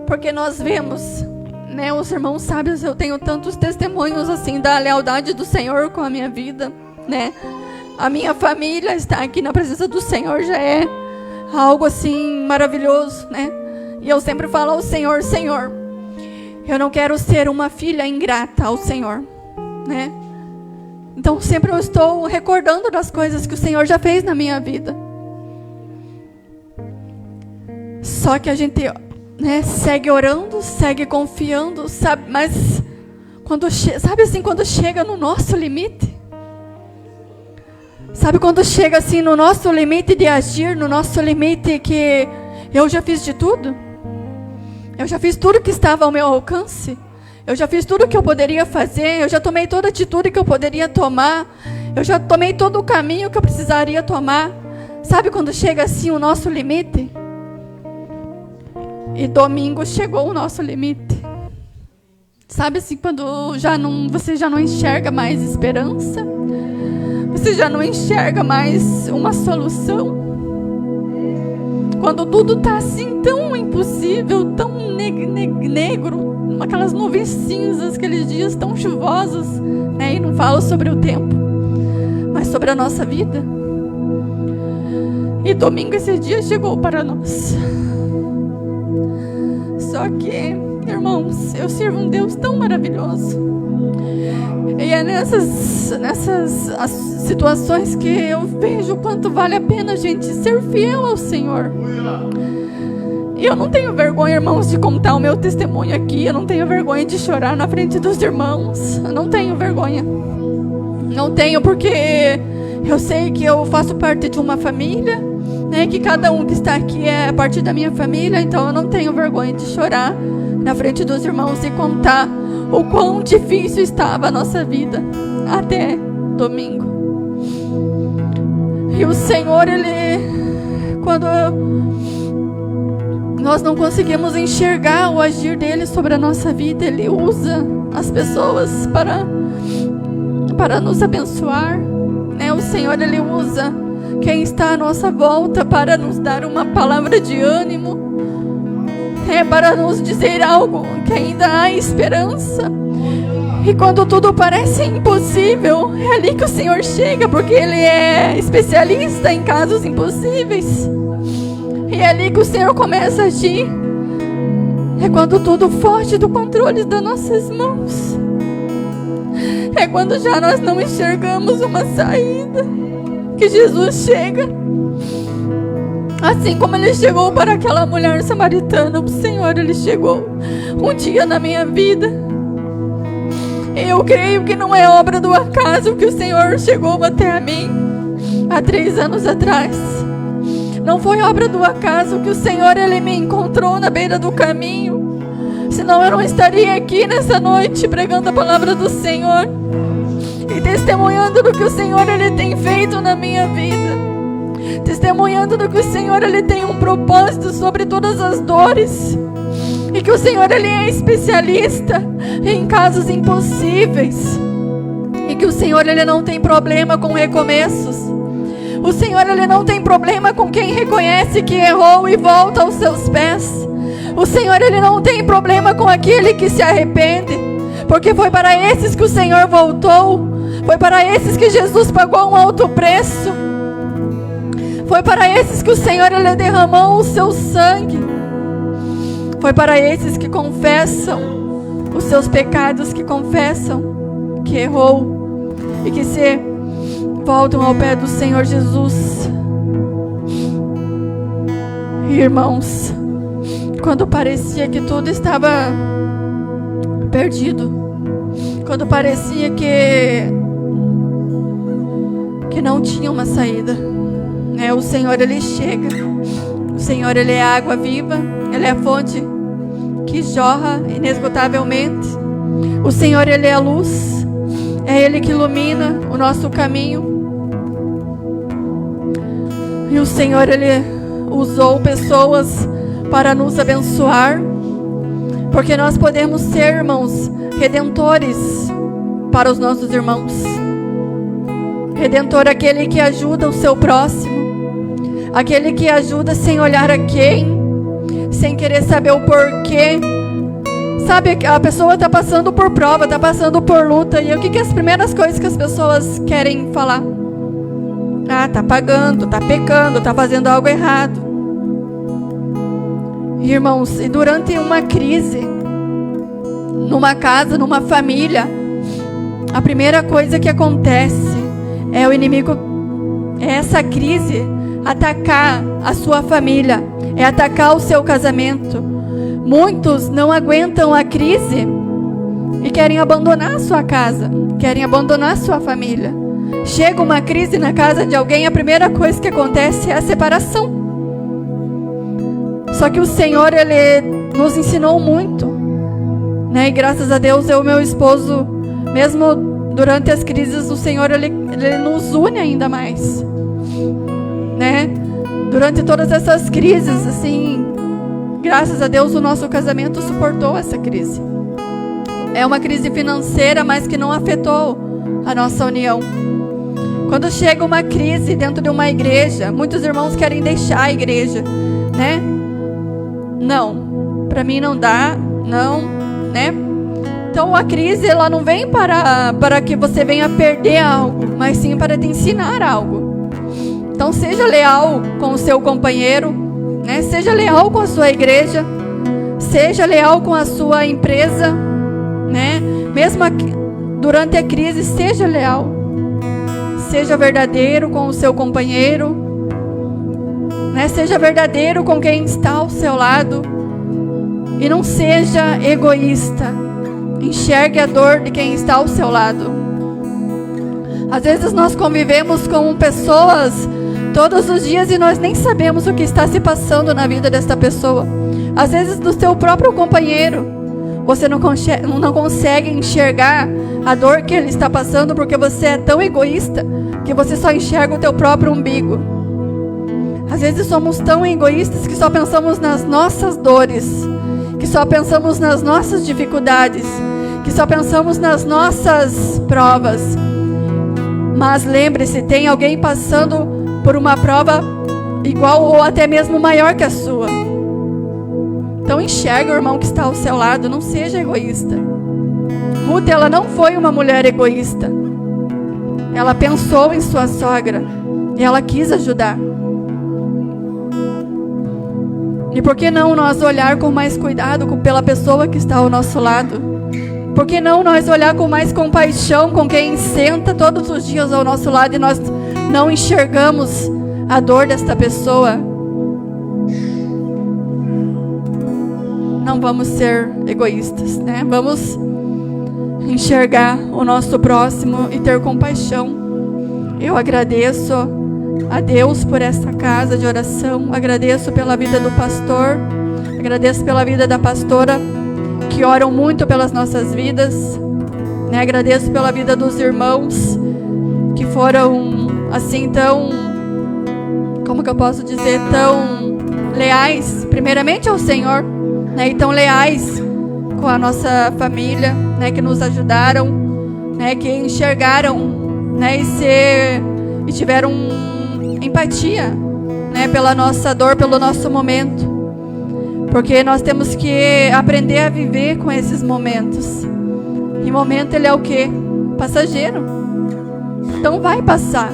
porque nós vemos, né, os irmãos sábios, eu tenho tantos testemunhos assim da lealdade do Senhor com a minha vida, né? A minha família estar aqui na presença do Senhor já é algo assim maravilhoso, né? E eu sempre falo ao Senhor, Senhor, eu não quero ser uma filha ingrata ao Senhor, né? Então sempre eu estou recordando das coisas que o Senhor já fez na minha vida. Só que a gente, né, segue orando, segue confiando, sabe? Mas sabe assim, quando chega no nosso limite, sabe quando chega assim no nosso limite de agir, no nosso limite que eu já fiz de tudo, eu já fiz tudo que estava ao meu alcance, eu já fiz tudo que eu poderia fazer, eu já tomei toda a atitude que eu poderia tomar, eu já tomei todo o caminho que eu precisaria tomar. Sabe quando chega assim o nosso limite? E domingo chegou o nosso limite. Sabe assim, quando você já não enxerga mais esperança, você já não enxerga mais uma solução. Quando tudo está assim tão impossível, tão negro, aquelas nuvens cinzas, aqueles dias tão chuvosos, né? E não falo sobre o tempo, mas sobre a nossa vida. E domingo esse dia chegou para nós. Só que, irmãos, eu sirvo um Deus tão maravilhoso. E é nessas situações que eu vejo o quanto vale a pena a gente ser fiel ao Senhor. E eu não tenho vergonha, irmãos, de contar o meu testemunho aqui. Eu não tenho vergonha de chorar na frente dos irmãos. Eu não tenho vergonha. Não tenho, porque eu sei que eu faço parte de uma família, né, que cada um que está aqui é parte da minha família. Então eu não tenho vergonha de chorar na frente dos irmãos e contar o quão difícil estava a nossa vida até domingo. E o Senhor, quando nós não conseguimos enxergar o agir dele sobre a nossa vida, ele usa as pessoas para nos abençoar, né? O Senhor, ele usa quem está à nossa volta para nos dar uma palavra de ânimo, para nos dizer algo que ainda há esperança. E quando tudo parece impossível, é ali que o Senhor chega, porque Ele é especialista em casos impossíveis. E é ali que o Senhor começa a agir. É quando tudo foge do controle das nossas mãos. É quando já nós não enxergamos uma saída, que Jesus chega. Assim como Ele chegou para aquela mulher samaritana, o Senhor, Ele chegou um dia na minha vida. Eu creio que não é obra do acaso que o Senhor chegou até a mim há 3 anos atrás. Não foi obra do acaso que o Senhor, Ele me encontrou na beira do caminho. Senão eu não estaria aqui nessa noite pregando a palavra do Senhor e testemunhando do que o Senhor, Ele tem feito na minha vida. Testemunhando do que o Senhor, Ele tem um propósito sobre todas as dores. E que o Senhor, Ele é especialista em casos impossíveis. E que o Senhor, Ele não tem problema com recomeços. O Senhor, Ele não tem problema com quem reconhece que errou e volta aos seus pés. O Senhor, Ele não tem problema com aquele que se arrepende. Porque foi para esses que o Senhor voltou. Foi para esses que Jesus pagou um alto preço. Foi para esses que o Senhor, Ele derramou o seu sangue. Foi para esses que confessam os seus pecados, que confessam que errou e que se voltam ao pé do Senhor Jesus. Irmãos, quando parecia que tudo estava perdido, quando parecia que não tinha uma saída, o Senhor, Ele chega. O Senhor, Ele é a água viva. Ele é a fonte que jorra inesgotavelmente. O Senhor, Ele é a luz. É Ele que ilumina o nosso caminho. E o Senhor, Ele usou pessoas para nos abençoar, porque nós podemos ser, irmãos, redentores para os nossos irmãos. Redentor, aquele que ajuda o seu próximo, aquele que ajuda sem olhar a quem, sem querer saber o porquê. Sabe, a pessoa está passando por prova, está passando por luta, e o que as primeiras coisas que as pessoas querem falar? Ah, está pagando, está pecando, está fazendo algo errado. Irmãos, e durante uma crise, numa casa, numa família, a primeira coisa que acontece é o inimigo, é essa crise, atacar a sua família, é atacar o seu casamento. Muitos não aguentam a crise e querem abandonar a sua casa, querem abandonar a sua família. Chega uma crise na casa de alguém, a primeira coisa que acontece é a separação. Só que o Senhor, Ele nos ensinou muito, né? E graças a Deus, eu e meu esposo, mesmo durante as crises, o Senhor, Ele nos une ainda mais, né? Durante todas essas crises, assim, graças a Deus, o nosso casamento suportou essa crise. É uma crise financeira, mas que não afetou a nossa união. Quando chega uma crise dentro de uma igreja, muitos irmãos querem deixar a igreja, né? Não, para mim não dá, não, né? Então a crise, ela não vem para que você venha perder algo, mas sim para te ensinar algo. Então seja leal com o seu companheiro, né? Seja leal com a sua igreja, seja leal com a sua empresa, né? Mesmo durante a crise, seja leal. Seja verdadeiro com o seu companheiro, né? Seja verdadeiro com quem está ao seu lado. E não seja egoísta. Enxergue a dor de quem está ao seu lado. Às vezes nós convivemos com pessoas todos os dias e nós nem sabemos o que está se passando na vida desta pessoa. Às vezes do seu próprio companheiro, você não consegue enxergar a dor que ele está passando, porque você é tão egoísta que você só enxerga o teu próprio umbigo. Às vezes somos tão egoístas que só pensamos nas nossas dores, que só pensamos nas nossas dificuldades, que só pensamos nas nossas provas. Mas lembre-se, tem alguém passando por uma prova igual ou até mesmo maior que a sua. Então enxergue o irmão que está ao seu lado, não seja egoísta. Ruth, ela não foi uma mulher egoísta. Ela pensou em sua sogra e ela quis ajudar. E por que não nós olhar com mais cuidado pela pessoa que está ao nosso lado? Por que não nós olhar com mais compaixão com quem senta todos os dias ao nosso lado e nós não enxergamos a dor desta pessoa? Não vamos ser egoístas, né? Vamos enxergar o nosso próximo e ter compaixão. Eu agradeço a Deus por esta casa de oração, agradeço pela vida do pastor, agradeço pela vida da pastora, que oram muito pelas nossas vidas, né? Agradeço pela vida dos irmãos, que foram assim tão, como que eu posso dizer, tão leais, primeiramente ao Senhor, né? E tão leais com a nossa família, né? Que nos ajudaram, né? Que enxergaram, né? E tiveram empatia, né? Pela nossa dor, pelo nosso momento. Porque nós temos que aprender a viver com esses momentos. E o momento, ele é o quê? Passageiro. Então vai passar.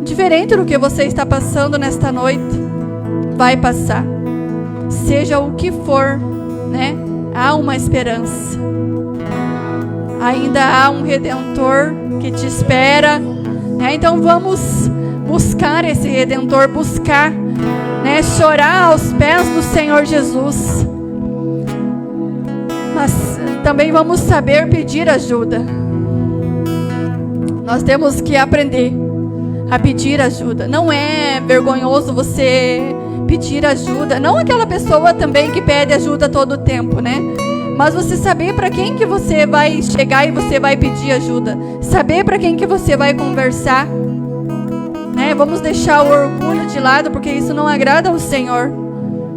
Diferente do que você está passando nesta noite, vai passar. Seja o que for, né? Há uma esperança. Ainda há um Redentor que te espera, né? Então vamos buscar esse Redentor, buscar, né? Chorar aos pés do Senhor Jesus. Mas também vamos saber pedir ajuda. Nós temos que aprender a pedir ajuda. Não é vergonhoso você pedir ajuda. Não aquela pessoa também que pede ajuda todo o tempo, né? Mas você saber para quem que você vai chegar e você vai pedir ajuda. Saber para quem que você vai conversar, né? né? Vamos deixar o orgulho de lado, porque isso não agrada ao Senhor,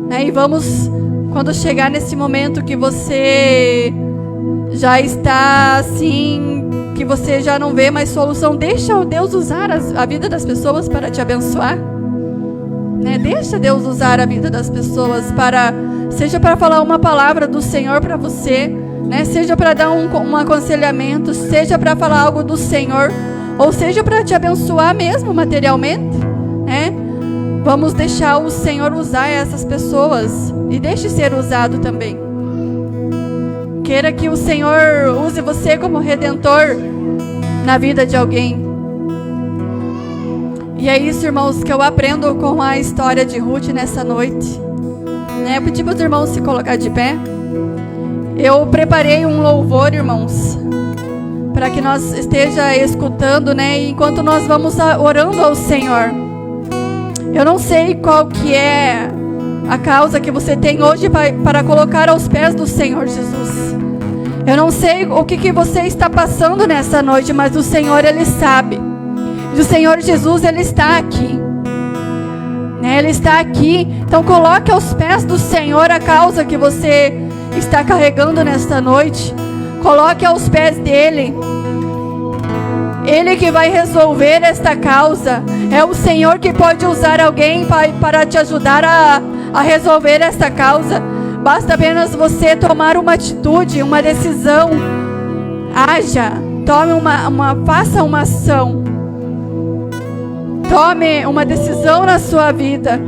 né? E vamos, quando chegar nesse momento que você já está assim, que você já não vê mais solução, deixa Deus usar a vida das pessoas para te abençoar, né? Deixa Deus usar a vida das pessoas seja para falar uma palavra do Senhor para você, né? Seja para dar um aconselhamento, seja para falar algo do Senhor, ou seja para te abençoar mesmo materialmente, né? Vamos deixar o Senhor usar essas pessoas e deixe ser usado também. Queira que o Senhor use você como redentor na vida de alguém. E é isso, irmãos, que eu aprendo com a história de Ruth nessa noite, né? Eu pedi para os irmãos se colocar de pé. Eu preparei um louvor, irmãos, para que nós esteja escutando, né? E enquanto nós vamos orando ao Senhor. Eu não sei qual que é a causa que você tem hoje para colocar aos pés do Senhor Jesus. Eu não sei o que você está passando nessa noite, mas o Senhor, Ele sabe. E o Senhor Jesus, Ele está aqui, né? Ele está aqui. Então coloque aos pés do Senhor a causa que você está carregando nesta noite. Coloque aos pés dEle. Ele que vai resolver esta causa. É o Senhor que pode usar alguém para te ajudar a resolver esta causa. Basta apenas você tomar uma atitude, uma decisão. Haja, faça uma ação. Tome uma decisão na sua vida.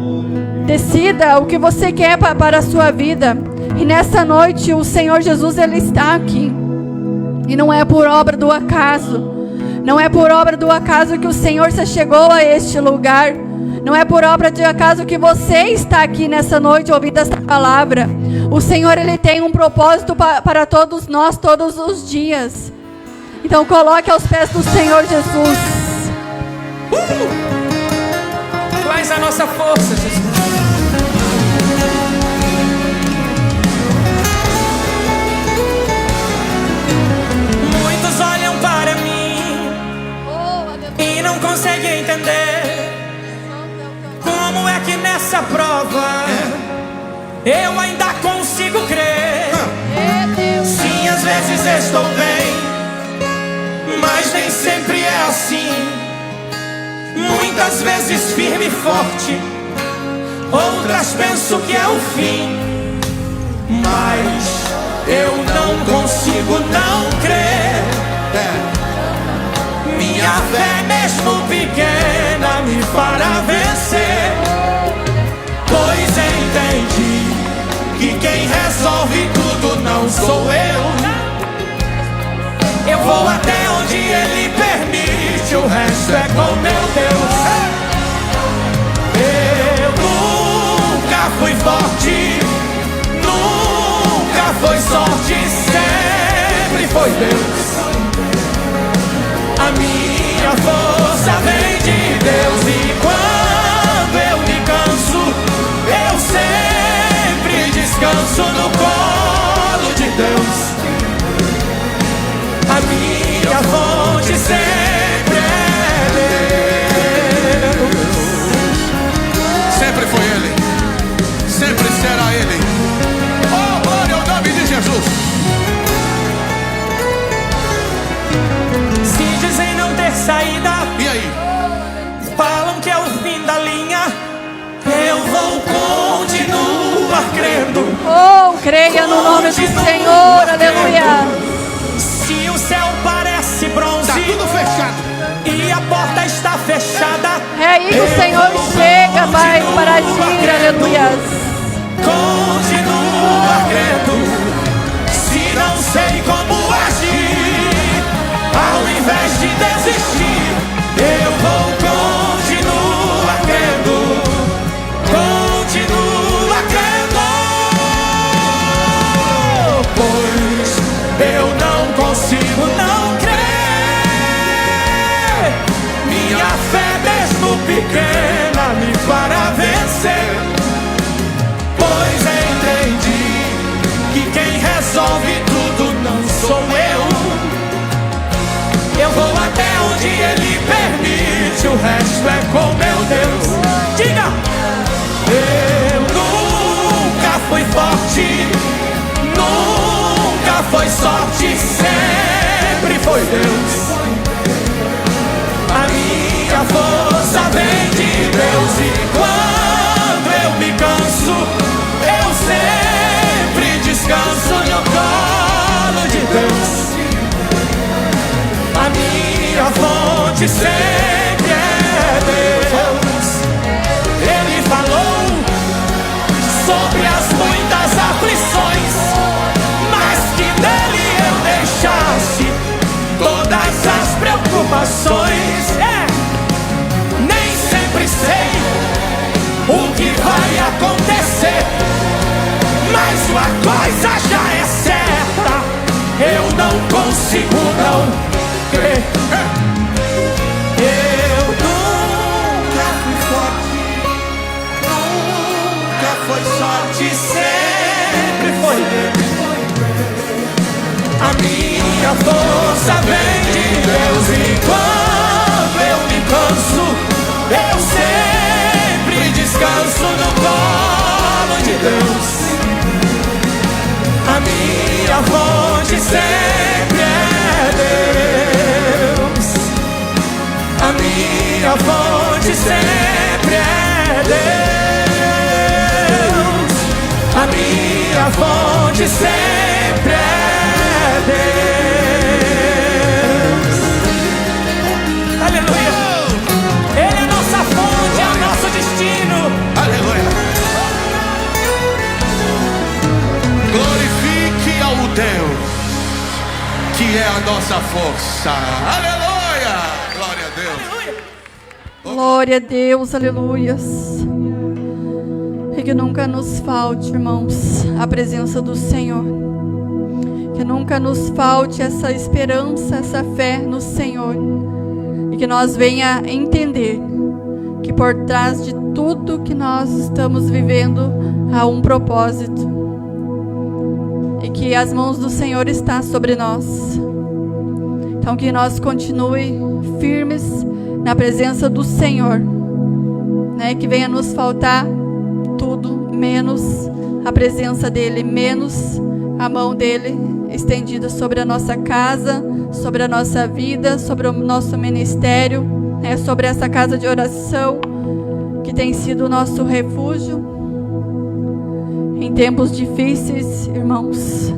Decida o que você quer para a sua vida. E nessa noite o Senhor Jesus, Ele está aqui. E não é por obra do acaso. Não é por obra do acaso que o Senhor se chegou a este lugar. Não é por obra de acaso que você está aqui nessa noite ouvindo esta palavra. O Senhor, Ele tem um propósito para todos nós, todos os dias. Então coloque aos pés do Senhor Jesus.
Tu és a nossa força, Jesus. Muitos olham para mim e não conseguem entender como é que nessa prova eu ainda consigo crer. Sim, às vezes estou bem, mas nem sempre é assim. Muitas vezes firme e forte, outras penso que é o fim. Mas eu não consigo não crer. Minha fé mesmo pequena me fará vencer. Pois entendi que quem resolve tudo não sou eu. Eu vou até onde Ele permite, o resto é com meu Deus. Eu nunca fui forte, nunca foi sorte, sempre foi Deus. A minha força vem de Deus e quando eu me canso, eu sempre descanso no colo de Deus. A minha fonte sempre é Deus.
Sempre foi Ele, sempre será Ele. Oh, glória ao nome de Jesus.
Se dizem não ter saída,
E aí?
falam que é o fim da linha, eu vou continuar crendo.
Oh, creia no nome do Senhor, aleluia.
Se o céu parece bronze,
Tá tudo fechado.
e a porta está fechada,
É aí que o Senhor chega, Pai, para agir, aleluia.
continua crendo. Se não sei como agir, ao invés de desistir, eu vou continuar crendo. Continua crendo. Pois eu não consigo não crer. Minha fé mesmo pequena me fará vencer. Pois entendi que quem resolve tudo não sou eu. Eu vou até onde Ele permite, o resto é com sorte sempre foi Deus. A minha força vem de Deus. E quando eu me canso, eu sempre descanso no colo de Deus. A minha fonte sempre é Deus. Ele falou sobre as muitas aflições, mas que nele eu deixasse todas as preocupações. Nem sempre sei o que vai acontecer, mas uma coisa já é certa: eu não consigo não crer. Eu nunca fui forte, nunca foi sorte, sempre foi Deus. A minha força vem de Deus. E quando eu me canso, eu sempre descanso no colo de Deus. A minha fonte sempre é Deus. A minha fonte sempre é Deus. A minha fonte sempre é Deus. Aleluia. Ele é a nossa fonte, é o nosso destino.
Aleluia. Glorifique ao Deus que é a nossa força. Aleluia. Glória a Deus.
Glória a Deus, aleluias. E que nunca nos falte, irmãos, a presença do Senhor. Que nunca nos falte essa esperança, essa fé no Senhor. E que nós venha entender que por trás de tudo que nós estamos vivendo há um propósito. E que as mãos do Senhor estão sobre nós. Então que nós continue firmes na presença do Senhor, né? Que venha nos faltar tudo, menos a presença dEle, menos a mão dEle estendida sobre a nossa casa, sobre a nossa vida, sobre o nosso ministério, né? Sobre essa casa de oração, que tem sido o nosso refúgio. Em tempos difíceis, irmãos,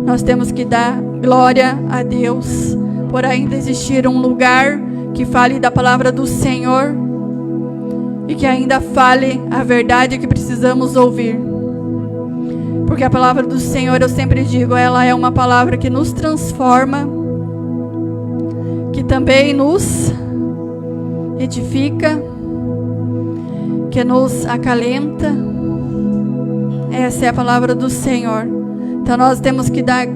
nós temos que dar glória a Deus, por ainda existir um lugar que fale da palavra do Senhor e que ainda fale a verdade que precisamos ouvir. Porque a palavra do Senhor, eu sempre digo, ela é uma palavra que nos transforma, que também nos edifica, que nos acalenta. Essa é a palavra do Senhor. Então nós temos que dar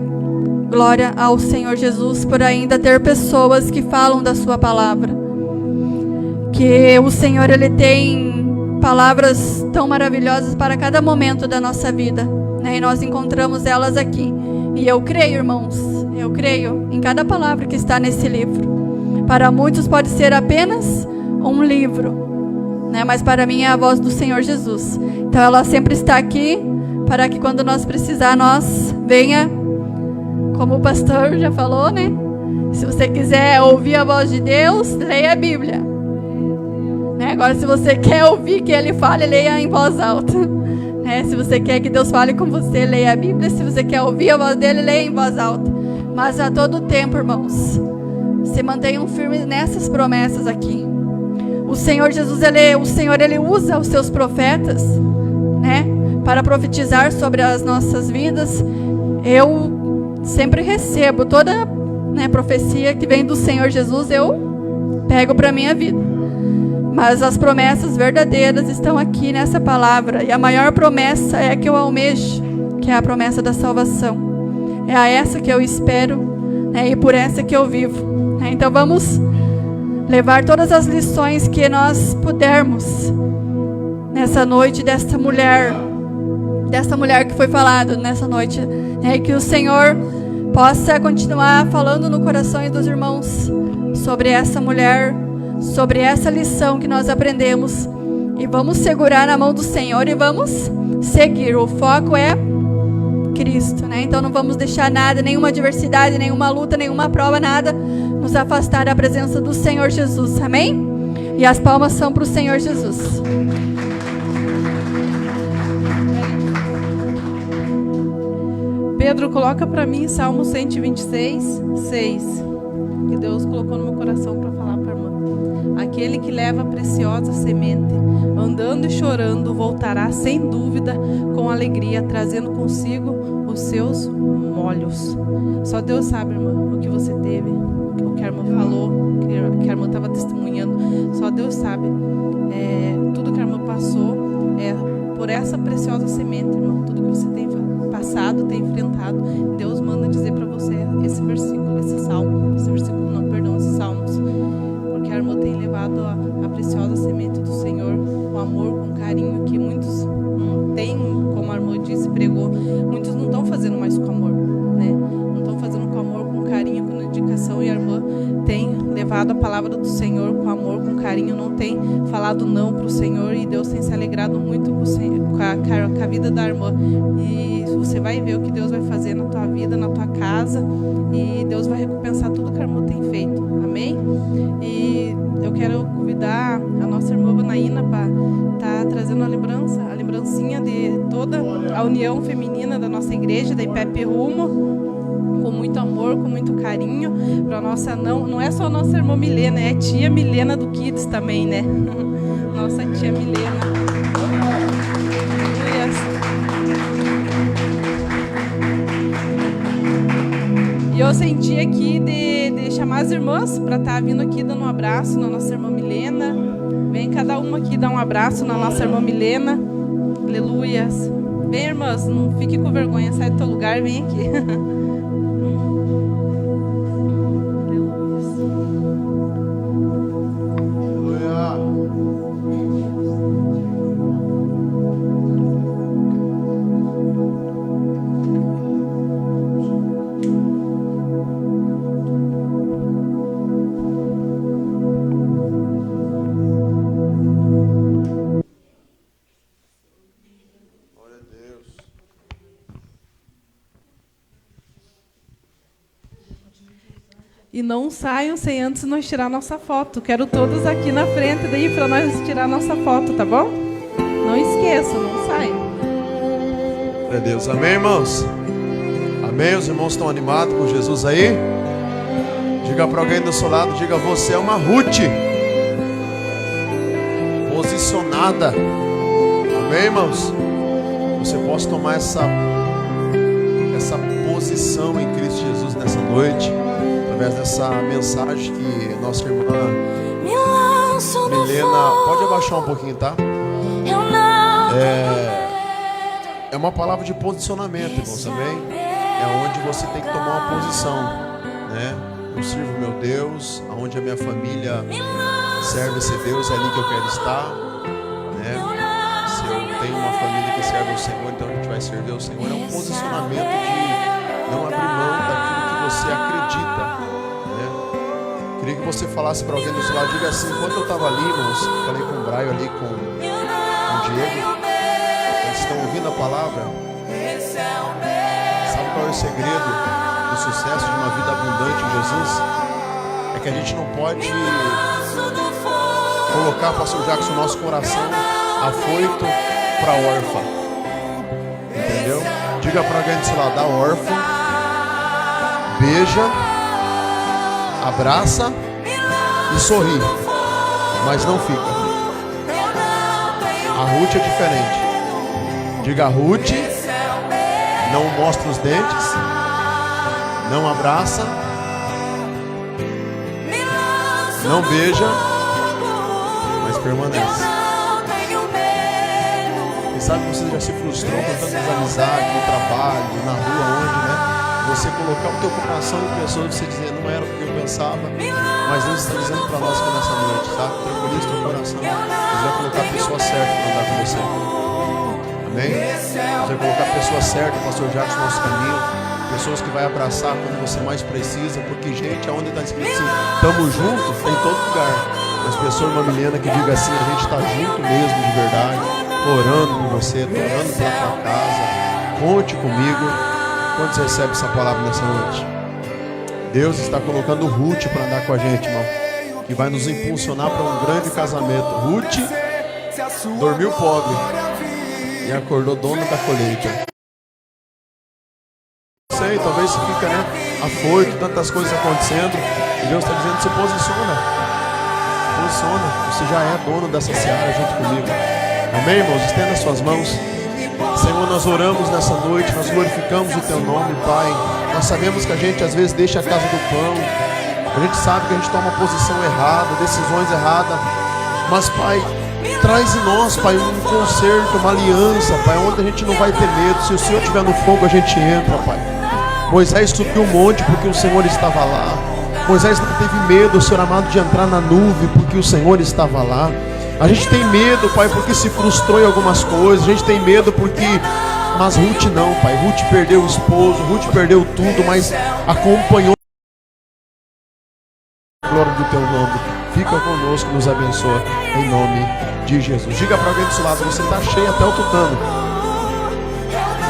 glória ao Senhor Jesus por ainda ter pessoas que falam da sua palavra. Que o Senhor, Ele tem palavras tão maravilhosas para cada momento da nossa vida, né? E nós encontramos elas aqui. E eu creio, irmãos, eu creio em cada palavra que está nesse livro. Para muitos pode ser apenas um livro, né? Mas para mim é a voz do Senhor Jesus. Então ela sempre está aqui para que quando nós precisar, nós venha, como o pastor já falou, né? Se você quiser ouvir a voz de Deus, leia a Bíblia, né? Agora, se você quer ouvir que Ele fale, leia em voz alta, né? Se você quer que Deus fale com você, leia a Bíblia. Se você quer ouvir a voz dEle, leia em voz alta. Mas a todo tempo, irmãos, se mantenham firmes nessas promessas aqui. O Senhor Jesus, Ele usa os seus profetas, né, para profetizar sobre as nossas vidas. Eu sempre recebo toda, né, profecia que vem do Senhor Jesus, eu pego para a minha vida. Mas as promessas verdadeiras estão aqui nessa palavra. E a maior promessa é a que eu almejo, que é a promessa da salvação. É a essa que eu espero, né, e por essa que eu vivo. Então vamos levar todas as lições que nós pudermos nessa noite dessa mulher que foi falado nessa noite, né? Que o Senhor possa continuar falando no coração dos irmãos sobre essa mulher, sobre essa lição que nós aprendemos, e vamos segurar na mão do Senhor e vamos seguir. O foco é Cristo, né? Então não vamos deixar nada, nenhuma adversidade, nenhuma luta, nenhuma prova, nada nos afastar da presença do Senhor Jesus, amém? E as palmas são para o Senhor Jesus.
Pedro, coloca para mim Salmo 126, 6, que Deus colocou no meu coração para falar para a irmã. Aquele que leva a preciosa semente, andando e chorando, voltará sem dúvida com alegria, trazendo consigo os seus molhos. Só Deus sabe, irmã, o que você teve, o que a irmã falou, o que a irmã estava testemunhando. Só Deus sabe. Tudo que a irmã passou por essa preciosa semente, irmão. Tudo que você tem passado, tem enfrentado, Deus manda dizer para você esse versículo, esse salmo, esses salmos, porque a irmã tem levado a preciosa semente do Senhor com amor, com carinho, que muitos não têm, como a irmã disse, pregou, muitos não estão fazendo mais com amor, né? Não estão fazendo com amor, com carinho, com dedicação, e a irmã tem levado a palavra do Senhor com amor, com carinho, não tem falado não para o Senhor, e Deus tem se alegrado muito com a vida da irmã. E você vai ver o que Deus vai fazer na tua vida, na tua casa, e Deus vai recompensar tudo que a irmã tem feito, amém? E eu quero convidar a nossa irmã Banaína para estar trazendo a lembrancinha de toda a união feminina da nossa igreja, da IPEP Rumo, com muito amor, com muito carinho, para nossa, não é só a nossa irmã Milena, é a tia Milena do Kids também, né? Nossa tia Milena. E eu senti aqui de chamar as irmãs para estar vindo aqui dando um abraço na nossa irmã Milena. Vem cada uma aqui dar um abraço na nossa irmã Milena. Aleluias. Vem, irmãs, não fique com vergonha, sai do teu lugar, vem aqui. E não saiam sem antes nós tirar nossa foto. Quero todos aqui na frente daí para nós tirar nossa foto, tá bom? Não esqueçam, não saiam.
Glória a Deus. Amém, irmãos? Amém? Os irmãos estão animados com Jesus aí? Diga para alguém do seu lado, diga: você é uma Ruth posicionada. Amém, irmãos? Você pode tomar essa posição em Cristo Jesus nessa noite, através dessa mensagem que nossa irmã Milena, pode abaixar um pouquinho, tá? É uma palavra de posicionamento, irmãos, amém? É onde você tem que tomar uma posição, né? Eu sirvo meu Deus, aonde a minha família serve esse Deus, é ali que eu quero estar, né? Se eu tenho uma família que serve o Senhor, então a gente vai servir o Senhor. É um posicionamento de não abrir mão daquilo que você acredita, né? Queria que você falasse para alguém do seu lado, diga assim: enquanto eu estava ali, irmãos, falei com o Braio ali, com o Diego, eles estão ouvindo a palavra. Sabe qual é o segredo do sucesso de uma vida abundante em Jesus? É que a gente não pode colocar, pastor Jackson, o nosso coração afoito para a órfã, entendeu? Diga para alguém do seu lado: a órfã beija, abraça e sorri, mas não fica. A Ruth é diferente. Diga: a Ruth não mostra os dentes, não abraça, não beija, mas permanece. Quem sabe você já se frustrou com tantas amizades, no trabalho, na rua, onde, né? Você colocar o teu coração em pessoas e você dizer: não era o que eu pensava, mas Deus está dizendo para nós que nessa noite, tá? Tranquiliza o teu coração. Deus vai colocar a pessoa certa para andar com você. Amém? Deus vai colocar a pessoa certa, pastor Jackson, no nosso caminho. Pessoas que vai abraçar quando você mais precisa, porque gente, aonde está escrito assim, estamos juntos, tem todo lugar. Mas pessoa, uma Milena que diga assim: a gente está junto mesmo de verdade, orando por você, orando pela tua casa, Conte comigo. Quando você recebe essa palavra nessa noite? Deus está colocando Ruth para andar com a gente, irmão, que vai nos impulsionar para um grande casamento. Ruth dormiu pobre e acordou dona da colheita. Não sei, talvez você fica, afoito, tantas coisas acontecendo, e Deus está dizendo: se posiciona, você já é dono dessa seara junto comigo. Amém, irmãos? Estenda suas mãos. Senhor, nós oramos nessa noite, nós glorificamos o Teu nome, Pai. Nós sabemos que a gente às vezes deixa a casa do pão, a gente sabe que a gente toma posição errada, decisões erradas, mas, Pai, traz em nós, Pai, um conserto, uma aliança, Pai, onde a gente não vai ter medo. Se o Senhor estiver no fogo, a gente entra, Pai. Moisés subiu o monte porque o Senhor estava lá. Moisés não teve medo, Senhor amado, de entrar na nuvem porque o Senhor estava lá. A gente tem medo, Pai, porque se frustrou em algumas coisas. A gente tem medo porque... Mas Ruth não, Pai. Ruth perdeu o esposo, Ruth perdeu tudo, mas acompanhou a glória do Teu nome. Fica conosco, nos abençoa, em nome de Jesus. Diga para alguém do seu lado: você está cheio até o tutano.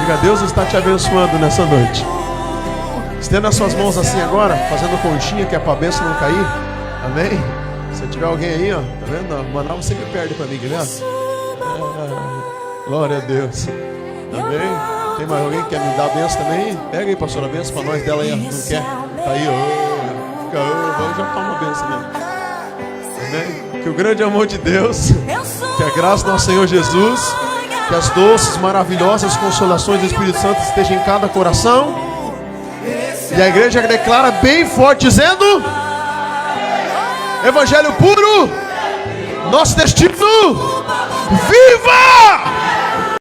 Diga: Deus está te abençoando nessa noite. Estenda as suas mãos assim agora, fazendo conchinha, que é para a bênção não cair. Amém? Se tiver alguém aí, ó, tá vendo? Manaus sempre perde para mim, quer ver? Glória a Deus. Amém? Tem mais alguém que quer me dar a bênção também? Pega aí, pastor, a bênção para nós dela aí, ó. Não quer? Tá aí, ó. Fica, vamos já tomar uma bênção mesmo. Amém? Que o grande amor de Deus, que a graça do nosso Senhor Jesus, que as doces, maravilhosas consolações do Espírito Santo estejam em cada coração. E a igreja declara bem forte, dizendo: Evangelho puro, nosso destino, viva!